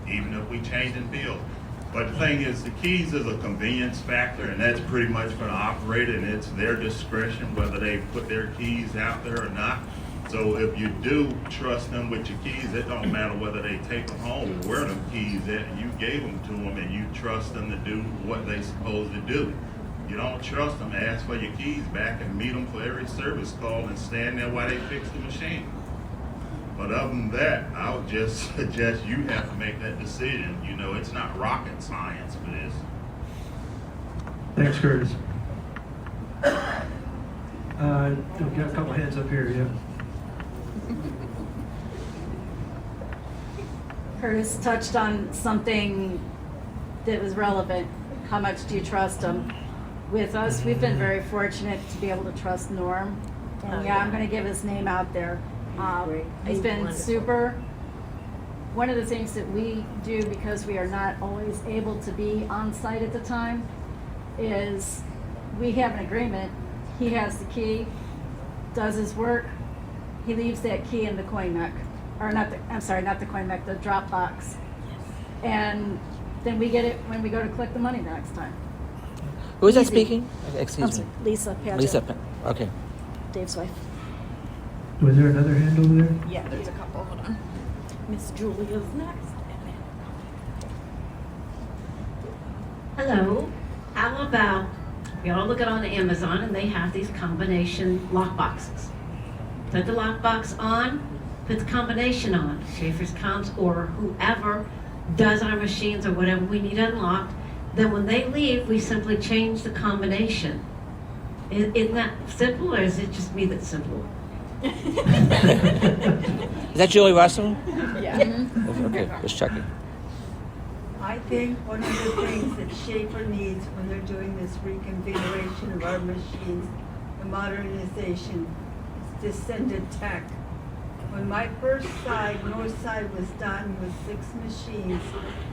even if we change and build. But the thing is, the keys is a convenience factor, and that's pretty much for the operator, and it's their discretion whether they put their keys out there or not. So if you do trust them with your keys, it don't matter whether they take them home or where them keys at. You gave them to them, and you trust them to do what they supposed to do. You don't trust them, ask for your keys back and meet them for every service call and stand there while they fix the machine. But other than that, I would just suggest you have to make that decision. It's not rocket science for this. Thanks, Curtis. We've got a couple hands up here, yeah. Curtis touched on something that was relevant. How much do you trust them? With us, we've been very fortunate to be able to trust Norm. And I'm going to give his name out there. He's been super. One of the things that we do, because we are not always able to be on site at the time, is we have an agreement. He has the key, does his work, he leaves that key in the coin mech. Or not the coin mech, the drop box. And then we get it when we go to collect the money the next time. Who is that Easy. speaking? Excuse me. Lisa Padgett. Lisa, okay. Dave's wife. Was there another hand over there? Yeah, there's a couple. Hold on. Miss Julia's next. Hello. How about we all look at on Amazon and they have these combination lock boxes. Put the lock box on, put the combination on. Schaefer's comes or whoever does our machines or whatever we need unlocked. Then when they leave, we simply change the combination. Isn't that simple, or is it just me that's simple? Is that Julie Russell? Yeah. Okay, just checking. I think one of the things that Schaefer needs when they're doing this reconfiguration of our machines, the modernization, is to send a tech. When my first side, north side, was done with 6 machines,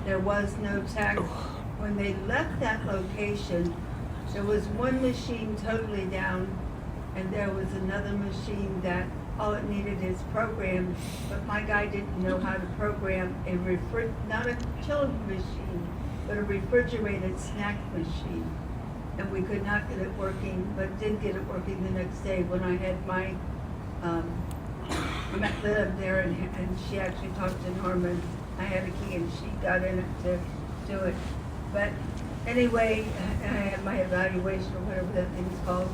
there was no tech. When they left that location, there was one machine totally down, and there was another machine that all it needed is programmed, but my guy didn't know how to program not a chilled machine, but a refrigerated snack machine. And we could not get it working, but did get it working the next day when I had my, I met Liv there and she actually talked to Norman. I had a key and she got in it to do it. But Anyway, I had my evaluation or whatever that thing's called.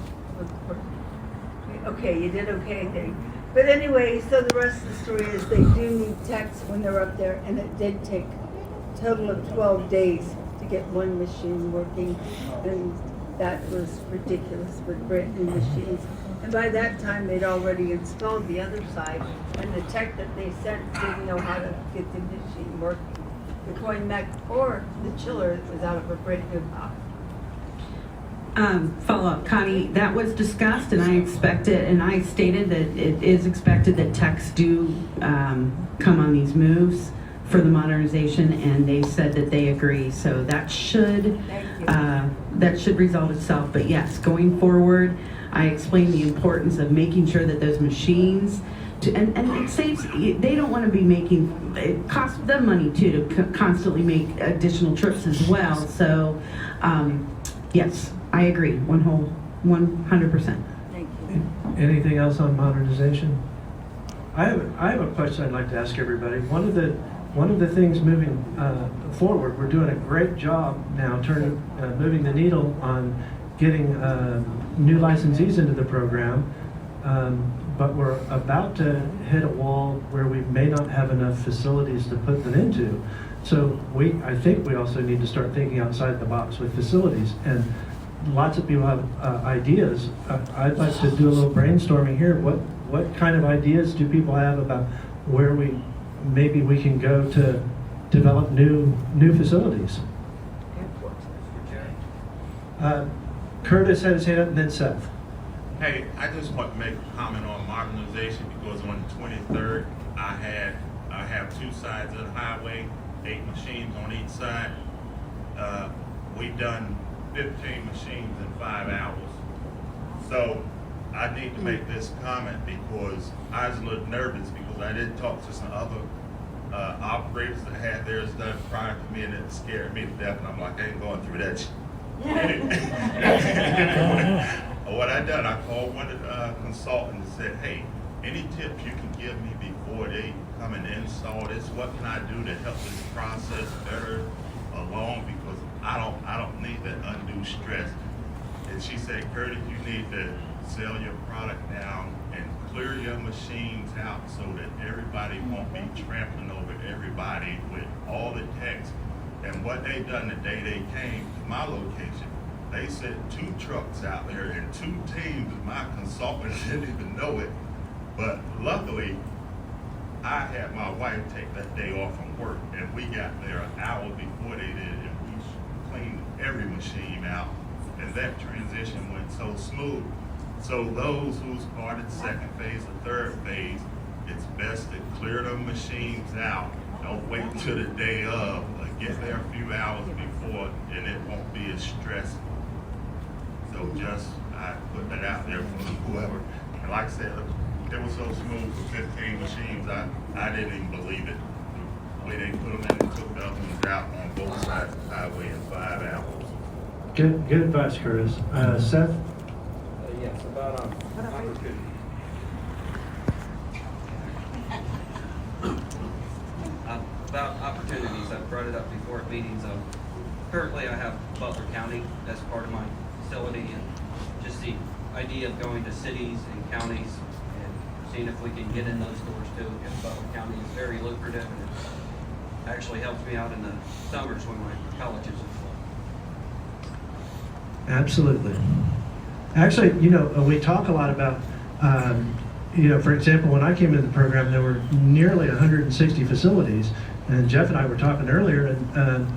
Okay, you did okay there. But anyway, so the rest of the story is they do need techs when they're up there, and it did take a total of 12 days to get one machine working, and that was ridiculous with brand new machines. And by that time, they'd already installed the other side, and the tech that they sent didn't know how to get the machine working. The coin mech or the chiller was out of a brand new box. Follow-up, Connie, that was discussed and I expected, and I stated that it is expected that techs do come on these moves for the modernization, and they said that they agree. So that should resolve itself. But yes, going forward, I explained the importance of making sure that those machines, and it saves, they don't want to be making, it costs them money too to constantly make additional trips as well. So yes, I agree, 100%. Thank you. Anything else on modernization? I have a question I'd like to ask everybody. One of the things moving forward, we're doing a great job now moving the needle on getting new licensees into the program, but we're about to hit a wall where we may not have enough facilities to put them into. So I think we also need to start thinking outside the box with facilities. And lots of people have ideas. I'd like to do a little brainstorming here. What kind of ideas do people have about where maybe we can go to develop new facilities? Curtis had his hand up, and then Seth. Hey, I just want to make a comment on modernization because on the 23rd, I have two sides of the highway, 8 machines on each side. We've done 15 machines in 5 hours. So I need to make this comment because I was a little nervous because I did talk to some other operators that had theirs done prior to me, and it scared me to death. And I'm like, I ain't going through that shit. What I done, I called one of the consultants and said, hey, any tips you can give me before they come and install this? What can I do to help this process better along? Because I don't need that undue stress. And she said, Curtis, you need to sell your product down and clear your machines out so that everybody won't be trampling over everybody with all the text. And what they done the day they came to my location, they sent 2 trucks out there and 2 teams. My consultants didn't even know it. But luckily, I had my wife take that day off from work, and we got there an hour before they did, and we cleaned every machine out. And that transition went so smooth. So those who started second phase or third phase, it's best to clear the machines out. Don't wait until the day of. Get there a few hours before, and it won't be as stressful. So I put that out there for whoever. And like I said, it was so smooth for 15 machines, I didn't even believe it. The way they put them in and took the other ones out on both sides of the highway in 5 hours. Good advice, Curtis. Seth? Yes, about opportunity. About opportunities, I've brought it up before at meetings. Currently, I have Butler County as part of my facility, and just the idea of going to cities and counties and seeing if we can get in those doors too, because Butler County is very lucrative, and it actually helps me out in the summers when my colleges are full. Absolutely. Actually, we talk a lot about, for example, when I came into the program, there were nearly 160 facilities. And Jeff and I were talking earlier, and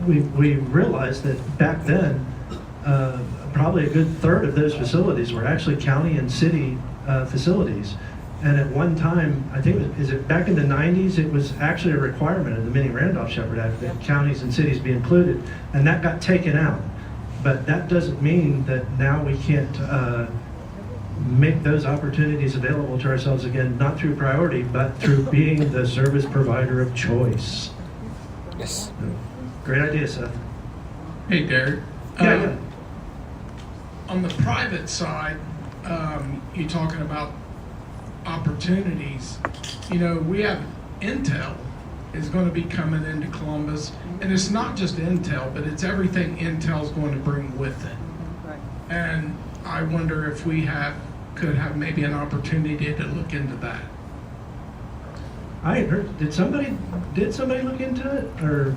we realized that back then, probably a good third of those facilities were actually county and city facilities. And at one time, I think, is it back in the 90s, it was actually a requirement of the Minnie-Randolph-Shepard Act that counties and cities be included, and that got taken out. But that doesn't mean that now we can't make those opportunities available to ourselves again, not through priority, but through being the service provider of choice. Yes. Great idea, Seth. Hey, Derek. Yeah. On the private side, you're talking about opportunities. We have Intel is going to be coming into Columbus. And it's not just Intel, but it's everything Intel's going to bring with it. And I wonder if we could have maybe an opportunity to look into that. I ain't heard. Did somebody look into it? Or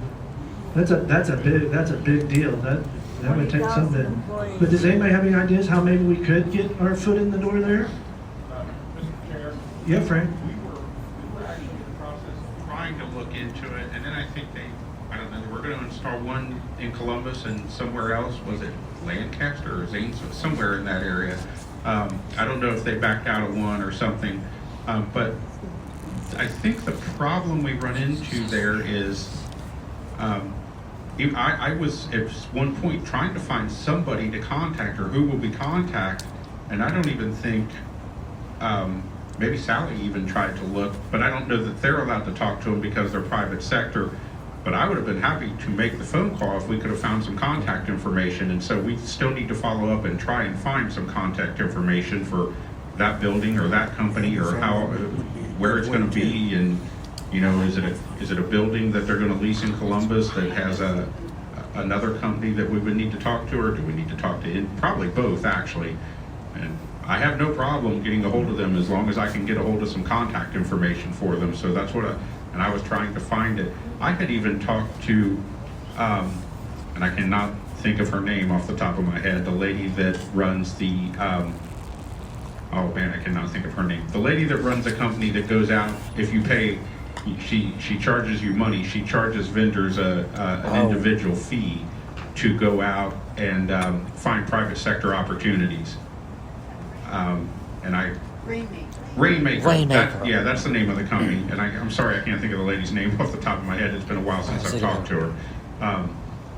that's a big deal. That would take something. But does anybody have any ideas how maybe we could get our foot in the door there? Mr. Chair? Yeah, Frank. We were actually in the process of trying to look into it, and then I think I don't know, we're going to install one in Columbus and somewhere else. Was it Lancaster or Zanesville? Somewhere in that area. I don't know if they backed out of one or something, but I think the problem we run into there is I was at one point trying to find somebody to contact or who will be contacted, and I don't even think maybe Sally even tried to look, but I don't know that they're allowed to talk to them because they're private sector. But I would have been happy to make the phone call if we could have found some contact information, and so we still need to follow up and try and find some contact information for that building or that company or where it's going to be, and is it a building that they're going to lease in Columbus that has another company that we would need to talk to, or do we need to talk to probably both actually? And I have no problem getting a hold of them as long as I can get a hold of some contact information for them. So that's what and I was trying to find it. I had even talked to, and I cannot think of her name off the top of my head, the lady that runs the, oh man, I cannot think of her name. The lady that runs a company that goes out, if you pay, she charges you money. She charges vendors an individual fee to go out and find private sector opportunities. Rainmaker. That's the name of the company. And I'm sorry, I can't think of the lady's name off the top of my head. It's been a while since I've talked to her.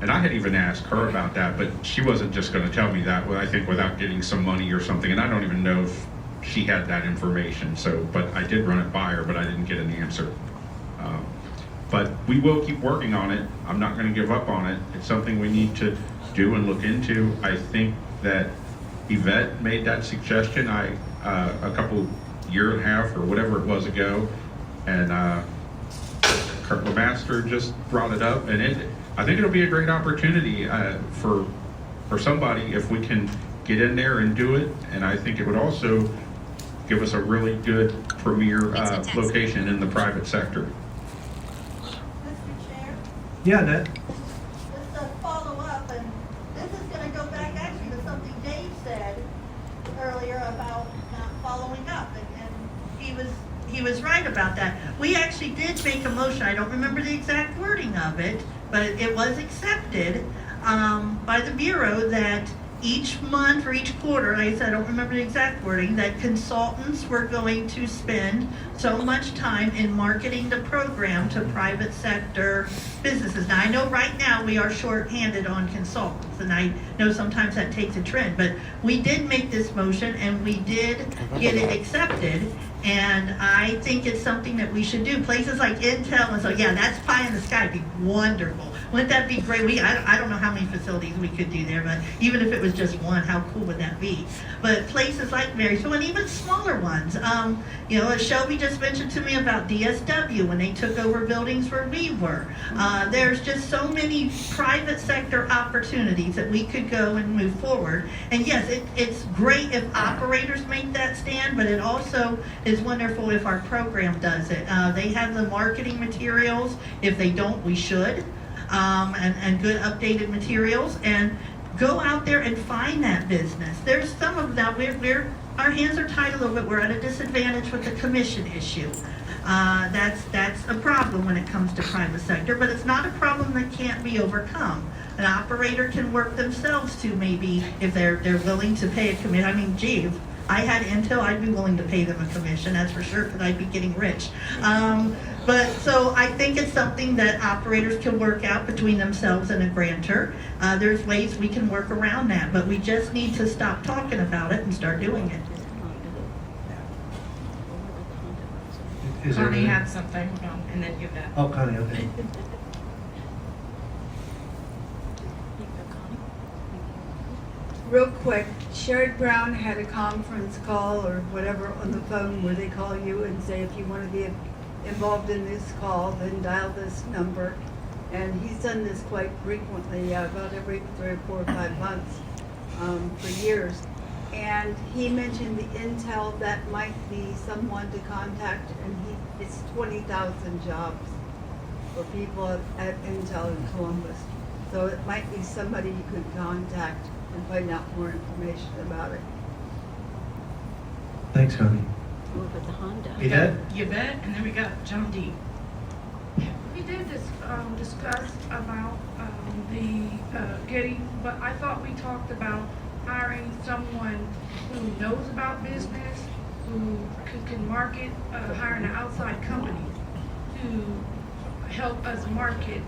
And I had even asked her about that, but she wasn't just going to tell me that. I think without getting some money or something. And I don't even know if she had that information. But I did run it by her, but I didn't get an answer. But we will keep working on it. I'm not going to give up on it. It's something we need to do and look into. I think that Yvette made that suggestion a couple year and a half or whatever it was ago, and Kirk Lemaster just brought it up, and I think it'll be a great opportunity for somebody if we can get in there and do it, and I think it would also give us a really good premier location in the private sector. Mr. Chair? Yeah, Ned. Just a follow-up, and this is going to go back actually to something Dave said earlier about not following up, and he was right about that. We actually did make a motion. I don't remember the exact wording of it, but it was accepted by the Bureau that each month or each quarter, like I said, I don't remember the exact wording, that consultants were going to spend so much time in marketing the program to private sector businesses. Now, I know right now we are short-handed on consultants, and I know sometimes that takes a trend, but we did make this motion and we did get it accepted, and I think it's something that we should do. Places like Intel, and so yeah, that's pie in the sky. It'd be wonderful. Wouldn't that be great? I don't know how many facilities we could do there, but even if it was just one, how cool would that be? But places like Marysville and even smaller ones. Shelby just mentioned to me about DSW when they took over buildings where we were. There's just so many private sector opportunities that we could go and move forward. And yes, it's great if operators make that stand, but it also is wonderful if our program does it. They have the marketing materials. If they don't, we should. And good updated materials, and go out there and find that business. There's some of that our hands are tied a little bit. We're at a disadvantage with the commission issue. That's a problem when it comes to private sector, but it's not a problem that can't be overcome. An operator can work themselves to maybe if they're willing to pay a commission. I mean, gee, if I had Intel, I'd be willing to pay them a commission, that's for sure, because I'd be getting rich. But so I think it's something that operators can work out between themselves and a grantor. There's ways we can work around that, but we just need to stop talking about it and start doing it. Connie had something, and then you bet. Oh, Connie, okay. Real quick, Sherrod Brown had a conference call or whatever on the phone where they call you and say if you want to be involved in this call, then dial this number. And he's done this quite frequently, about every 3 or 4 or 5 months, for years. And he mentioned the Intel, that might be someone to contact, and it's 20,000 jobs for people at Intel in Columbus. So it might be somebody you could contact and find out more information about it. Thanks, honey. Over the Honda. Yvette? Yvette, and then we got John D. We did discuss about getting, but I thought we talked about hiring someone who knows about business, who can market, hiring an outside company to help us market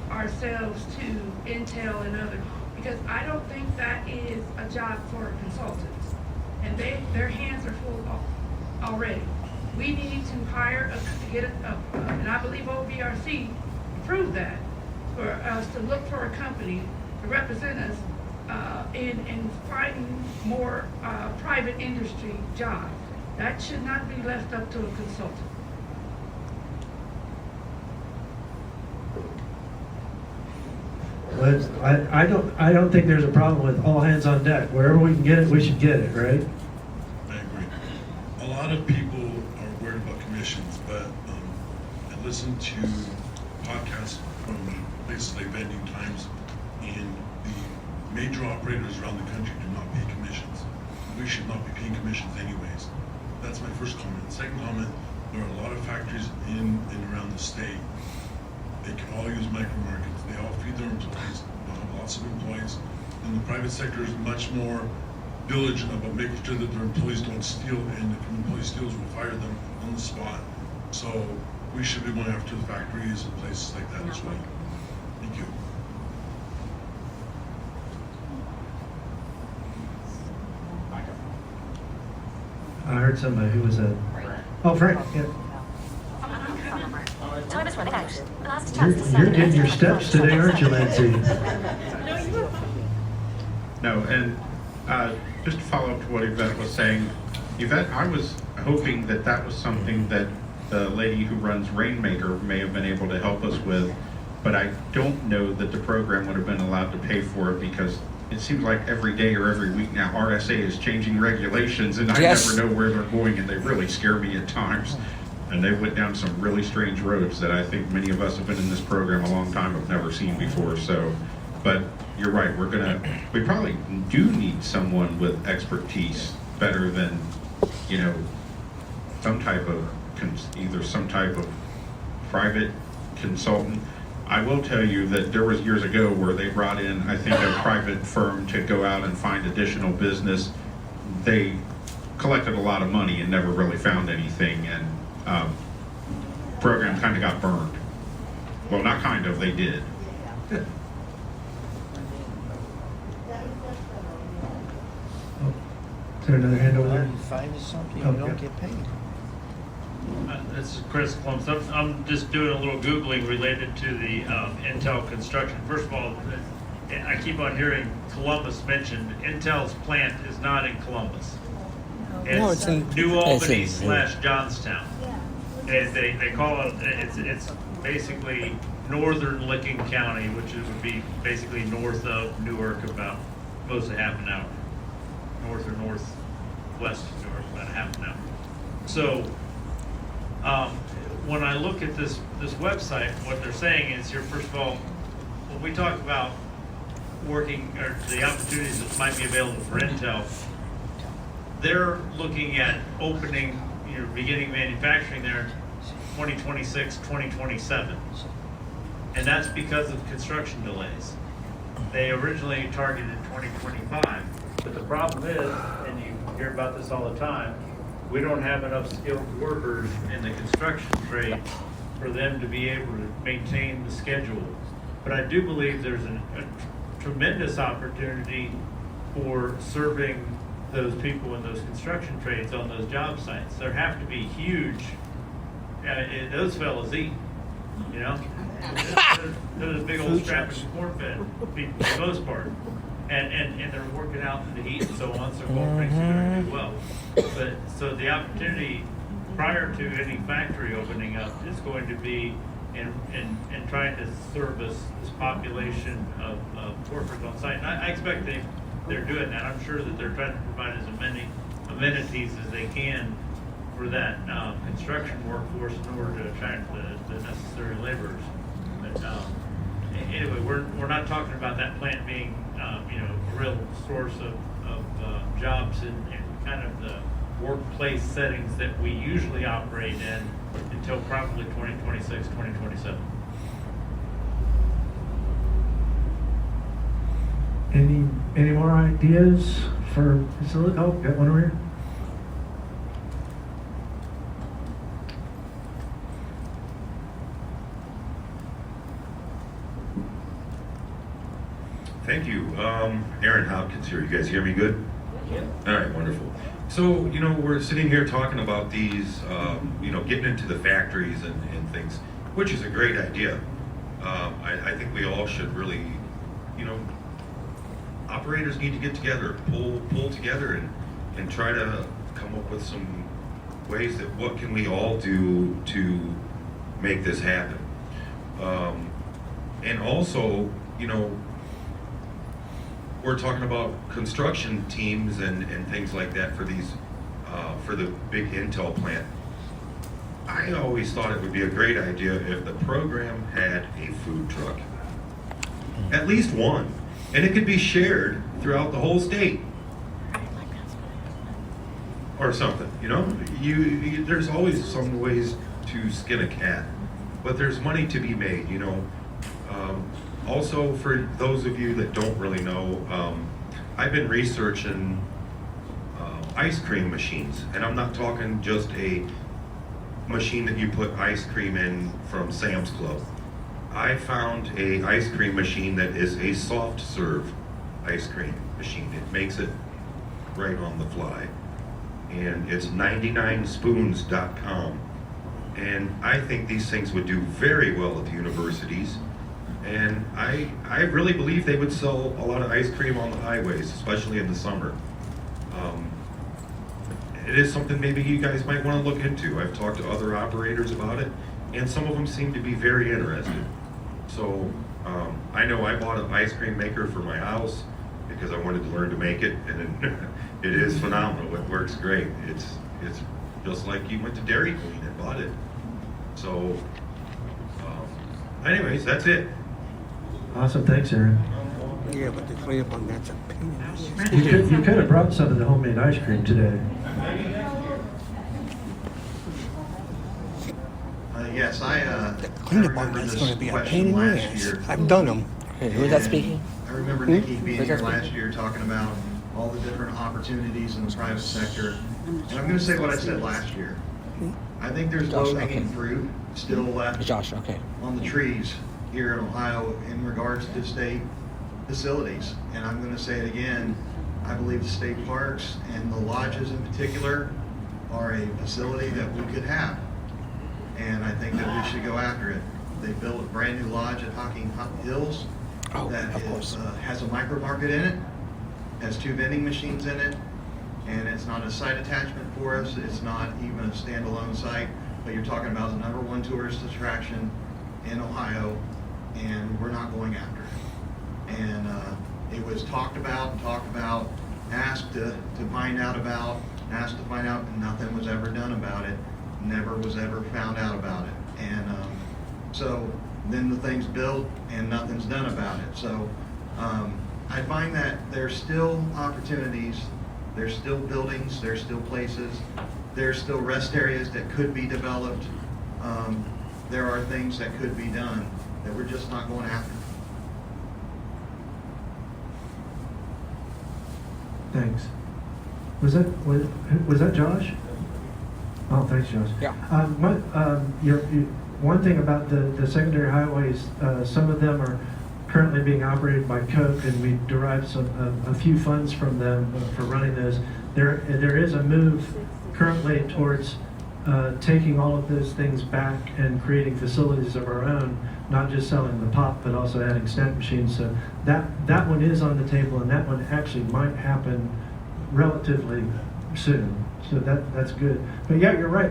ourselves to Intel and others. Because I don't think that is a job for consultants. And their hands are full already. We need to hire and I believe OVRC proved that, for us to look for a company to represent us in finding more private industry jobs. That should not be left up to a consultant. I don't think there's a problem with all hands on deck. Wherever we can get it, we should get it, right? I agree. A lot of people are worried about commissions, but I listen to podcasts from places like Vending Times, and the major operators around the country do not pay commissions. We should not be paying commissions anyways. That's my first comment. Second comment, there are a lot of factories in and around the state. They can all use micro markets. They all feed their employees. They have lots of employees. And the private sector is much more diligent about making sure that their employees don't steal, and if an employee steals, we'll fire them on the spot. So we should be going after the factories and places like that as well. Thank you. I heard somebody who was a. Oh, Frank. Yeah. Time is running out. Last chance to You're getting your steps today, aren't you, Lindsay? No, and just to follow up to what Yvette was saying, Yvette, I was hoping that that was something that the lady who runs Rainmaker may have been able to help us with, but I don't know that the program would have been allowed to pay for it, because it seems like every day or every week now RSA is changing regulations, and I Yes. never know where they're going, and they really scare me at times. And they went down some really strange roads that I think many of us have been in this program a long time have never seen before. So, but you're right, we probably do need someone with expertise better than, some type of, either some type of private consultant. I will tell you that there was years ago where they brought in, I think, a private firm to go out and find additional business. They collected a lot of money and never really found anything, and program kind of got burned. Well, not kind of, they did. Is there another hand over there? Find something, you Oh, don't yeah. get paid. This is Chris Columbus. I'm just doing a little Googling related to the Intel construction. First of all, I keep on hearing Columbus mentioned. Intel's plant is not in Columbus. No, it's in- New it's Albany in- / Johnstown. And they call it, it's basically northern Licking County, which would be basically north of Newark, about close to half an hour. North or northwest of Newark, about a half an hour. So, when I look at this website, what they're saying is here, first of all, when we talk about working, or the opportunities that might be available for Intel, they're looking at opening, beginning manufacturing there 2026, 2027. And that's because of construction delays. They originally targeted 2025, but the problem is, and you hear about this all the time, we don't have enough skilled workers in the construction trade for them to be able to maintain the schedule. But I do believe there's a tremendous opportunity for serving those people in those construction trades on those job sites. There have to be huge, those fellas eat, They're the big old strapping corn fed people for the most part. And they're working out in the heat and so on, so corn makes it do well. But so the opportunity prior to any factory opening up, is going to be in trying to service this population of workers on site. And I expect they're doing that. I'm sure that they're trying to provide as many amenities as they can for that construction workforce in order to attract the necessary laborers. But anyway, we're not talking about that plant being a real source of jobs in kind of the workplace settings that we usually operate in until probably 2026, 2027. Any more ideas for facility? Oh, got one over here. Thank you. Aaron Hopkins here. You guys hear me good? Yeah. All right, wonderful. So, we're sitting here talking about these, getting into the factories and things, which is a great idea. I think we all should really, operators need to get together, pull together and try to come up with some ways that what can we all do to make this happen. And also, we're talking about construction teams and things like that for these, for the big Intel plant. I always thought it would be a great idea if the program had a food truck. At least one. And it could be shared throughout the whole state. Or something, there's always some ways to skin a cat. But there's money to be made, Also, for those of you that don't really know, I've been researching ice cream machines, and I'm not talking just a machine that you put ice cream in from Sam's Club. I found a ice cream machine that is a soft serve ice cream machine. It makes it right on the fly, and it's 99spoons.com. And I think these things would do very well at the universities. And I really believe they would sell a lot of ice cream on the highways, especially in the summer. It is something maybe you guys might want to look into. I've talked to other operators about it, and some of them seem to be very interested. So I know I bought an ice cream maker for my house because I wanted to learn to make it, and it is phenomenal. It works great. It's just like you went to Dairy Queen and bought it. So anyways, that's it. Awesome, thanks, Aaron. Yeah, but the clean up on that's a pain. You could have brought some of the homemade ice cream today. Yes, I Clean up on remember that's this going to be a question pain in the last ass. year. I've done them. Who's that speaking? I remember Nikki being here last year talking about all the different opportunities in the private sector. And I'm going to say what I said last year. I think there's low-hanging fruit still left on the trees here in Ohio in regards to state facilities. And I'm going to say it again, I believe the state parks and the lodges in particular are a facility that we could have. And I think that we should go after it. They built a brand new lodge at Hocking Hills that has a micro market in it, has 2 vending machines in it, and it's not a site attachment for us. It's not even a standalone site, but you're talking about the #1 tourist attraction in Ohio, and we're not going after it. And it was talked about, asked to find out about, and nothing was ever done about it. Never was ever found out about it. And so then the thing's built and nothing's done about it. So I find that there's still opportunities, there's still buildings, there's still places, there's still rest areas that could be developed. There are things that could be done that we're just not going after. Thanks. Was that Josh? Oh, thanks, Josh. Yeah. One thing about the secondary highways, some of them are currently being operated by Coke, and we derive a few funds from them for running those. There is a move currently towards taking all of those things back and creating facilities of our own, not just selling the pop, but also adding snack machines. So that one is on the table, and that one actually might happen relatively soon. So that's good. But yeah, you're right.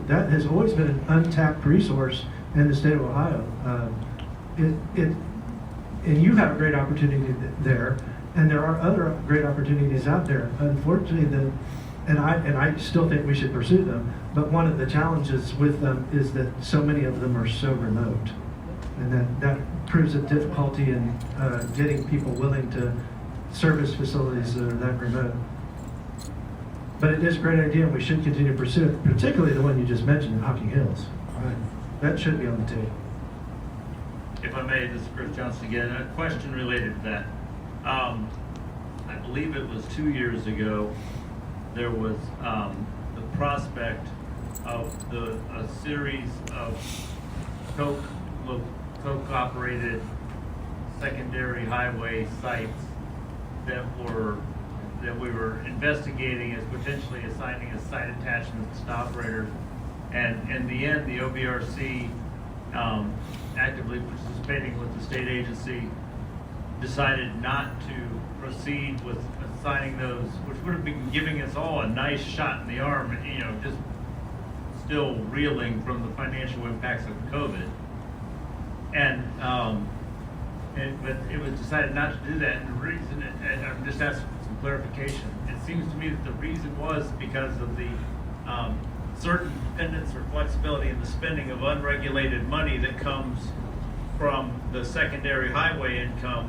That has always been an untapped resource in the state of Ohio. And you have a great opportunity there, and there are other great opportunities out there. Unfortunately, and I still think we should pursue them. But one of the challenges with them is that so many of them are so remote, and that proves a difficulty in getting people willing to service facilities that are that remote. But it is a great idea, and we should continue to pursue it, particularly the one you just mentioned in Hocking Hills. Right. That should be on the table. If I may, this is Chris Johnson again. A question related to that. I believe it was 2 years ago, there was the prospect of a series of Coke-operated secondary highway sites that we were investigating as potentially assigning as site attachments to operators. And in the end, the OVRC, actively participating with the state agency, decided not to proceed with assigning those, which would have been giving us all a nice shot in the arm, just still reeling from the financial impacts of COVID. But it was decided not to do that, and the reason, and I'm just asking for some clarification, it seems to me that the reason was because of the certain dependence or flexibility in the spending of unregulated money that comes from the secondary highway income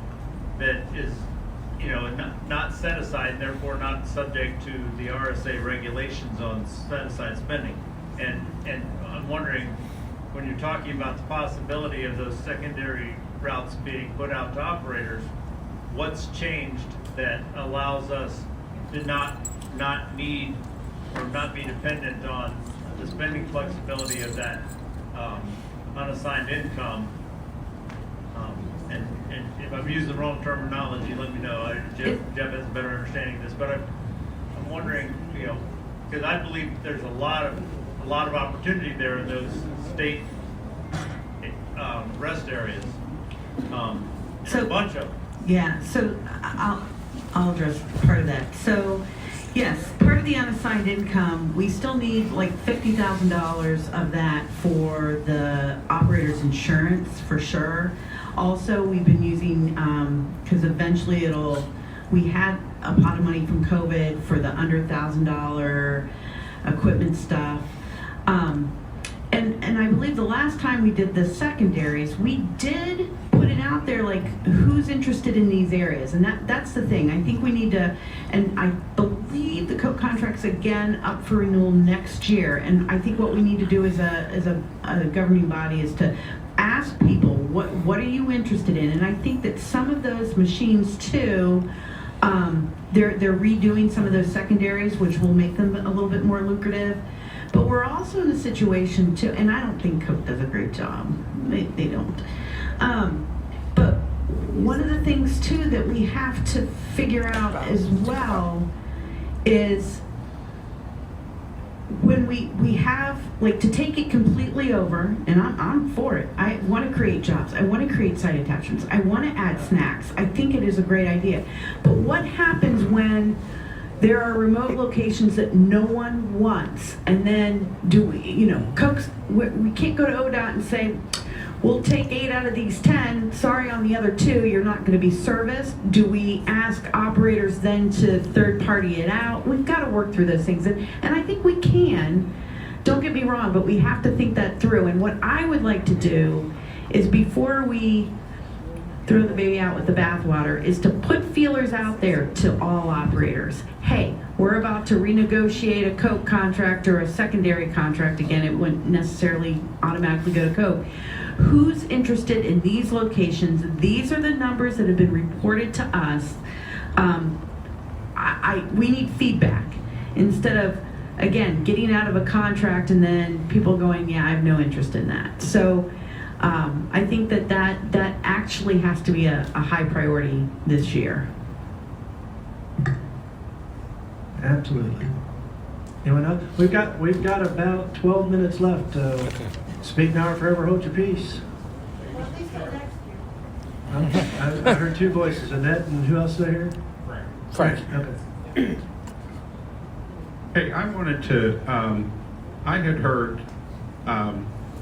that is, not set aside, and therefore not subject to the RSA regulations on set aside spending. And I'm wondering, when you're talking about the possibility of those secondary routes being put out to operators, what's changed that allows us to not need or not be dependent on the spending flexibility of that unassigned income? And if I'm using the wrong terminology, let me know. Jeff has a better understanding of this, but I'm wondering, because I believe there's a lot of opportunity there in those state rest areas. A bunch of them. Yeah, so I'll address part of that. So, yes, part of the unassigned income, we still need like $50,000 of that for the operator's insurance, for sure. Also, we've been using, because eventually we had a pot of money from COVID for the under $1,000 equipment stuff. And I believe the last time we did the secondaries, we did put it out there, like, who's interested in these areas? And that's the thing. I think we need to, and I believe the Coke contract's again up for renewal next year. And I think what we need to do as a governing body is to ask people, what are you interested in? And I think that some of those machines too, they're redoing some of those secondaries, which will make them a little bit more lucrative. But we're also in a situation too, and I don't think Coke does a great job. They don't. But one of the things too that we have to figure out as well is when we have, like, to take it completely over, and I'm for it. I want to create jobs. I want to create site attachments. I want to add snacks. I think it is a great idea. But what happens when there are remote locations that no one wants, and then Coke's, we can't go to ODOT and say, we'll take 8 out of these 10, sorry on the other 2, you're not going to be serviced. Do we ask operators then to third party it out? We've got to work through those things, and I think we can, don't get me wrong, but we have to think that through. And what I would like to do is, before we throw the baby out with the bathwater, is to put feelers out there to all operators. Hey, we're about to renegotiate a Coke contract or a secondary contract. Again, it wouldn't necessarily automatically go to Coke. Who's interested in these locations? These are the numbers that have been reported to us. We need feedback instead of, again, getting out of a contract and then people going, yeah, I have no interest in that. So I think that actually has to be a high priority this year. Absolutely. Anyone else? We've got about 12 minutes left. Speak now or forever hold your peace. Well, at least till next year. I heard 2 voices, Annette, and who else did I hear? Frank. Okay. Hey, I wanted to, I had heard, I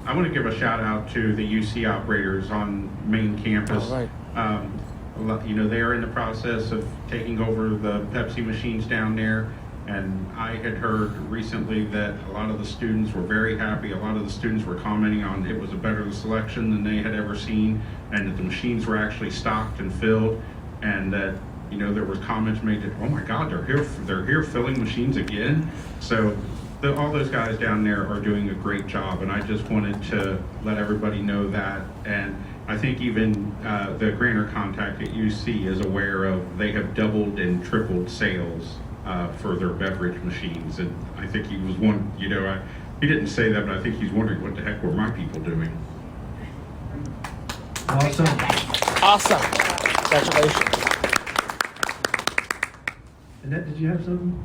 want to give a shout out to the UC operators on main campus. All right. You know, they are in the process of taking over the Pepsi machines down there. And I had heard recently that a lot of the students were very happy. A lot of the students were commenting on it was a better selection than they had ever seen, and that the machines were actually stocked and filled, and that, you know, there was comments made that, oh my God, they're here filling machines again. So all those guys down there are doing a great job, and I just wanted to let everybody know that. And I think even the Grantor contact at UC is aware of, they have doubled and tripled sales for their beverage machines. And I think he was one, you know, he didn't say that, but I think he's wondering what the heck were my people doing. Awesome. Awesome. Congratulations. Annette, did you have something?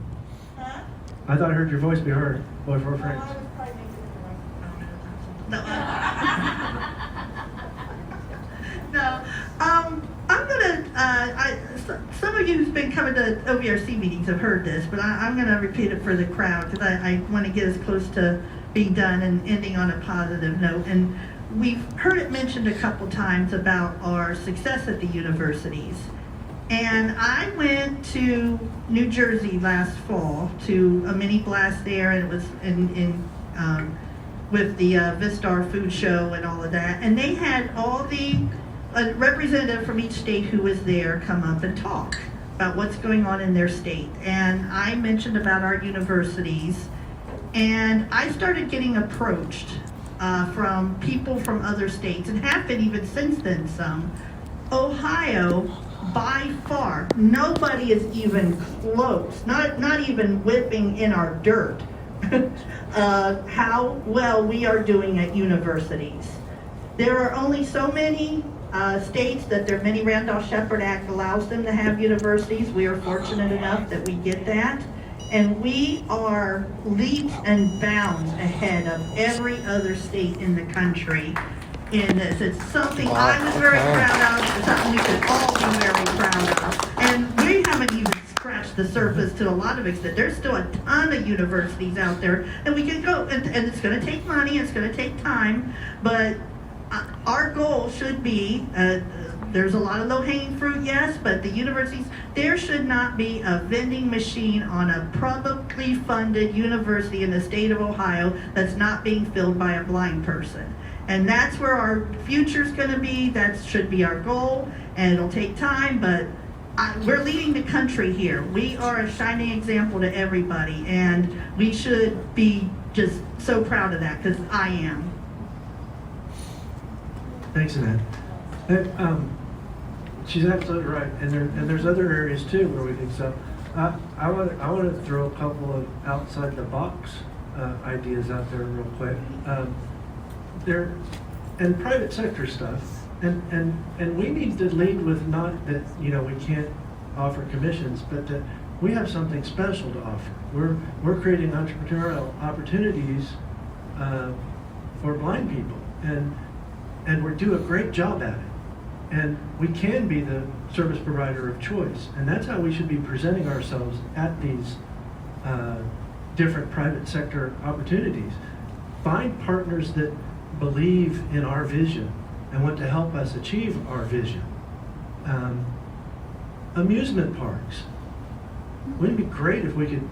Huh? I thought I heard your voice be heard. Boy for friends. No, I'm gonna, some of you who's been coming to OVRC meetings have heard this, but I'm gonna repeat it for the crowd, because I want to get as close to being done and ending on a positive note. And we've heard it mentioned a couple times about our success at the universities. And I went to New Jersey last fall to a mini blast there, and it was with the Vistar Food Show and all of that. And they had all the a representative from each state who was there come up and talk about what's going on in their state. And I mentioned about our universities, and I started getting approached from people from other states, and have been even since then some. Ohio, by far, nobody is even close, not even whipping in our dirt, how well we are doing at universities. There are only so many states that their mini Randolph-Shepard Act allows them to have universities. We are fortunate enough that we get that. And we are leaps and bounds ahead of every other state in the country in this. It's something I was very proud of. It's something we could all be very proud of. And we haven't even scratched the surface to a lot of extent. There's still a ton of universities out there, and we can go, and it's going to take money, it's going to take time, but our goal should be, there's a lot of low-hanging fruit, yes, but the universities, there should not be a vending machine on a publicly funded university in the state of Ohio that's not being filled by a blind person. And that's where our future's going to be. That should be our goal, and it'll take time, but we're leading the country here. We are a shining example to everybody, and we should be just so proud of that, because I am. Thanks, Annette. She's absolutely right, and there's other areas too where we think so. I want to throw a couple of outside the box ideas out there real quick. There and private sector stuff, and we need to lead with not that we can't offer commissions, but that we have something special to offer. We're creating entrepreneurial opportunities for blind people, and we do a great job at it. And we can be the service provider of choice. And that's how we should be presenting ourselves at these different private sector opportunities. Find partners that believe in our vision and want to help us achieve our vision. Amusement parks. Wouldn't it be great if we could,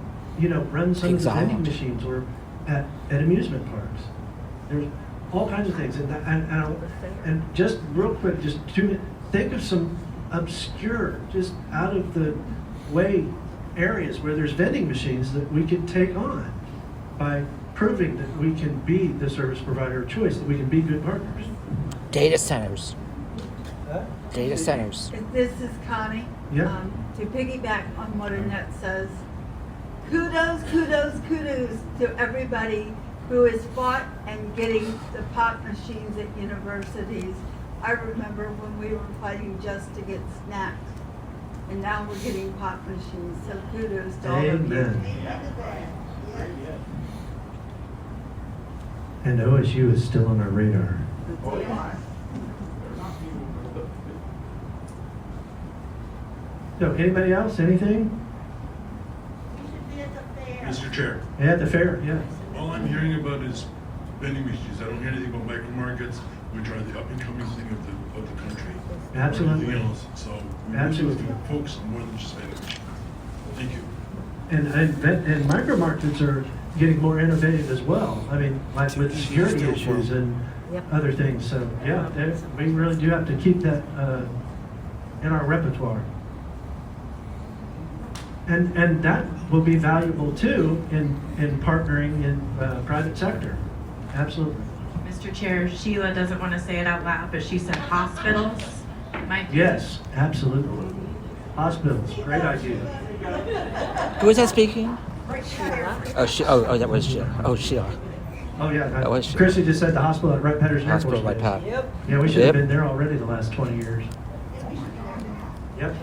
run some of the vending machines or at amusement parks? There's all kinds of things, and just real quick, just 2 minutes, think of some obscure, just out of the way areas where there's vending machines that we could take on by proving that we can be the service provider of choice, that we can be good partners. Data centers. Data centers. This is Connie. Yeah. To piggyback on what Annette says, kudos, kudos, kudos to everybody who has fought and getting the pop machines at universities. I remember when we were fighting just to get snacks, and now we're getting pop machines, so kudos to all of you. And OSU is still on our radar. So, anybody else? Anything? Mr. Chair, Yeah, the fair, yeah. all I'm hearing about is vending machines. I don't hear anything about micro markets, which are the up and coming thing of the country. Or Absolutely. anything else. So we Absolutely. really have to focus on more than just vending machines. Thank you. And micro markets are getting more innovative as well. I mean, like with security issues and other things. So yeah, we really do have to keep that in our repertoire. And that will be valuable too in partnering in private sector. Absolutely. Mr. Chair, Sheila doesn't want to say it out loud, but she said hospitals might be. Yes, absolutely. Hospitals, great idea. Who was that speaking? Sheila. Oh, that was Sheila. Oh, Sheila. Oh yeah, That was Sheila. Chrissy just said the hospital at Wright Patterson Air Hospital Force at Base. Pat. Yep. Yeah, we should have Yep. been there already the last 20 years. Yep.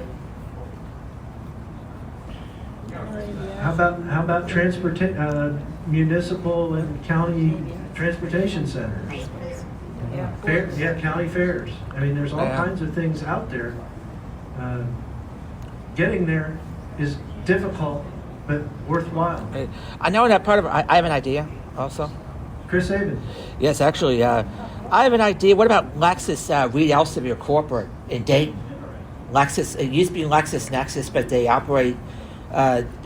How about municipal and county transportation centers? Yeah, county fairs. I mean, there's all Yeah. kinds of things out there. Getting there is difficult, but worthwhile. I know that part of I have an idea also. Chris Avon. Yes, actually, I have an idea. What about Lexus Reed Elsevier Corporate in Dayton? Lexus, it used to be LexisNexis, but they operate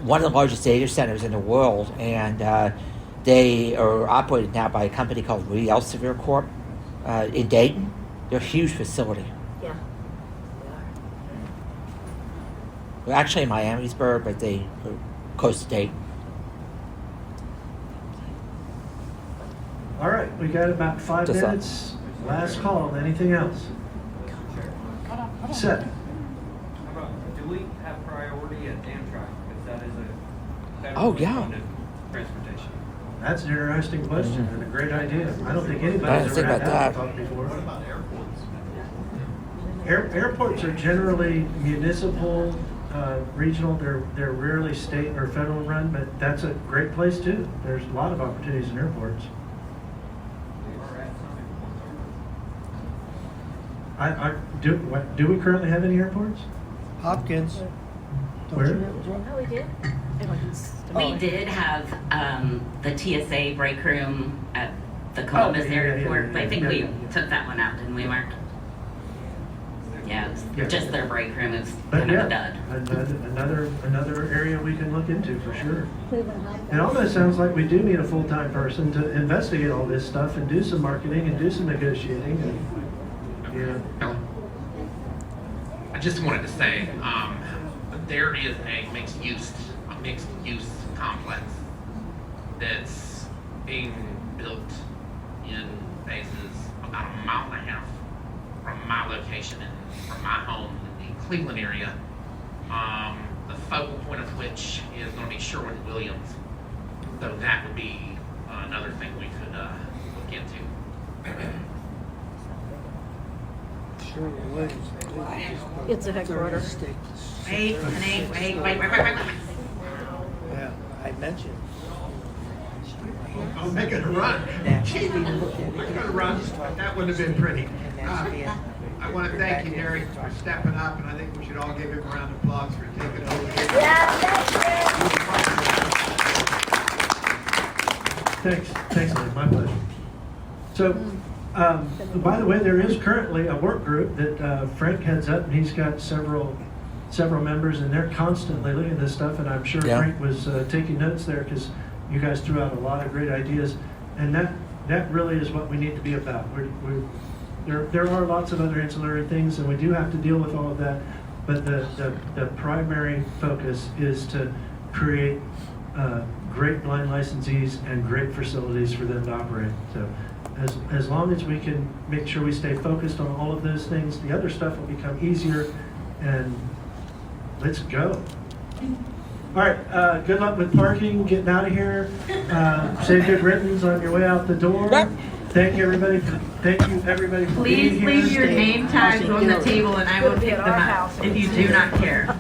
one of the largest data centers in the world, and they are operated now by a company called Reed Elsevier Corp in Dayton. They're a huge facility. Yeah. They're actually in Miamisburg, but they are close to Dayton. All right, we got about 5 Just minutes. Last call. Anything else? Seth. Do we have priority at Amtrak? Because that is a Oh, federally yeah. funded transportation. That's an interesting question and a great idea. I don't think I anybody's didn't ever think had about that that. thought before. What about airports? Airports are generally municipal, regional. They're rarely state or federal run, but that's a great place too. There's a lot of opportunities in airports. Do we currently have any airports? Hopkins. Where? Oh, we did? We did have the TSA break room at the Columbus yeah, airport, yeah, but I think yeah, we yeah, yeah. took that one out, didn't we, Mark? Yeah, it was Yeah. just their break room is But kind of a dud. another area we can look into for sure. It almost sounds like we do need a full-time person to investigate all this stuff and do some marketing and do some negotiating. And, you know, I just wanted to say, there is a mixed use complex that's being built in phases about a mile and a half from my location and from my home in the Cleveland area. The focal point of which is going to be Sherwin-Williams. So that would be another thing we could look into. It's a headquarters. Wait. Yeah, I mentioned. I'm making a run. Gee, I'm gonna run. That would have been pretty. I want to thank you, Derek, for stepping up, and I think we should all give him a round of applause for taking over. Thanks, Lee. My pleasure. So, by the way, there is currently a work group that Frank heads up, and he's got several members, and they're constantly looking at this stuff. And I'm sure Yeah. Frank was taking notes there because you guys threw out a lot of great ideas, and that really is what we need to be about. There are lots of other ancillary things, and we do have to deal with all of that. But the primary focus is to create great blind licensees and great facilities for them to operate. So as long as we can make sure we stay focused on all of those things, the other stuff will become easier, and let's go. All right, good luck with parking, getting out of here. Say good riddance on your way out the door. Thank you, everybody. Thank you, everybody, for being Please here. leave your name tags on the table and I will pick them up if you do not care.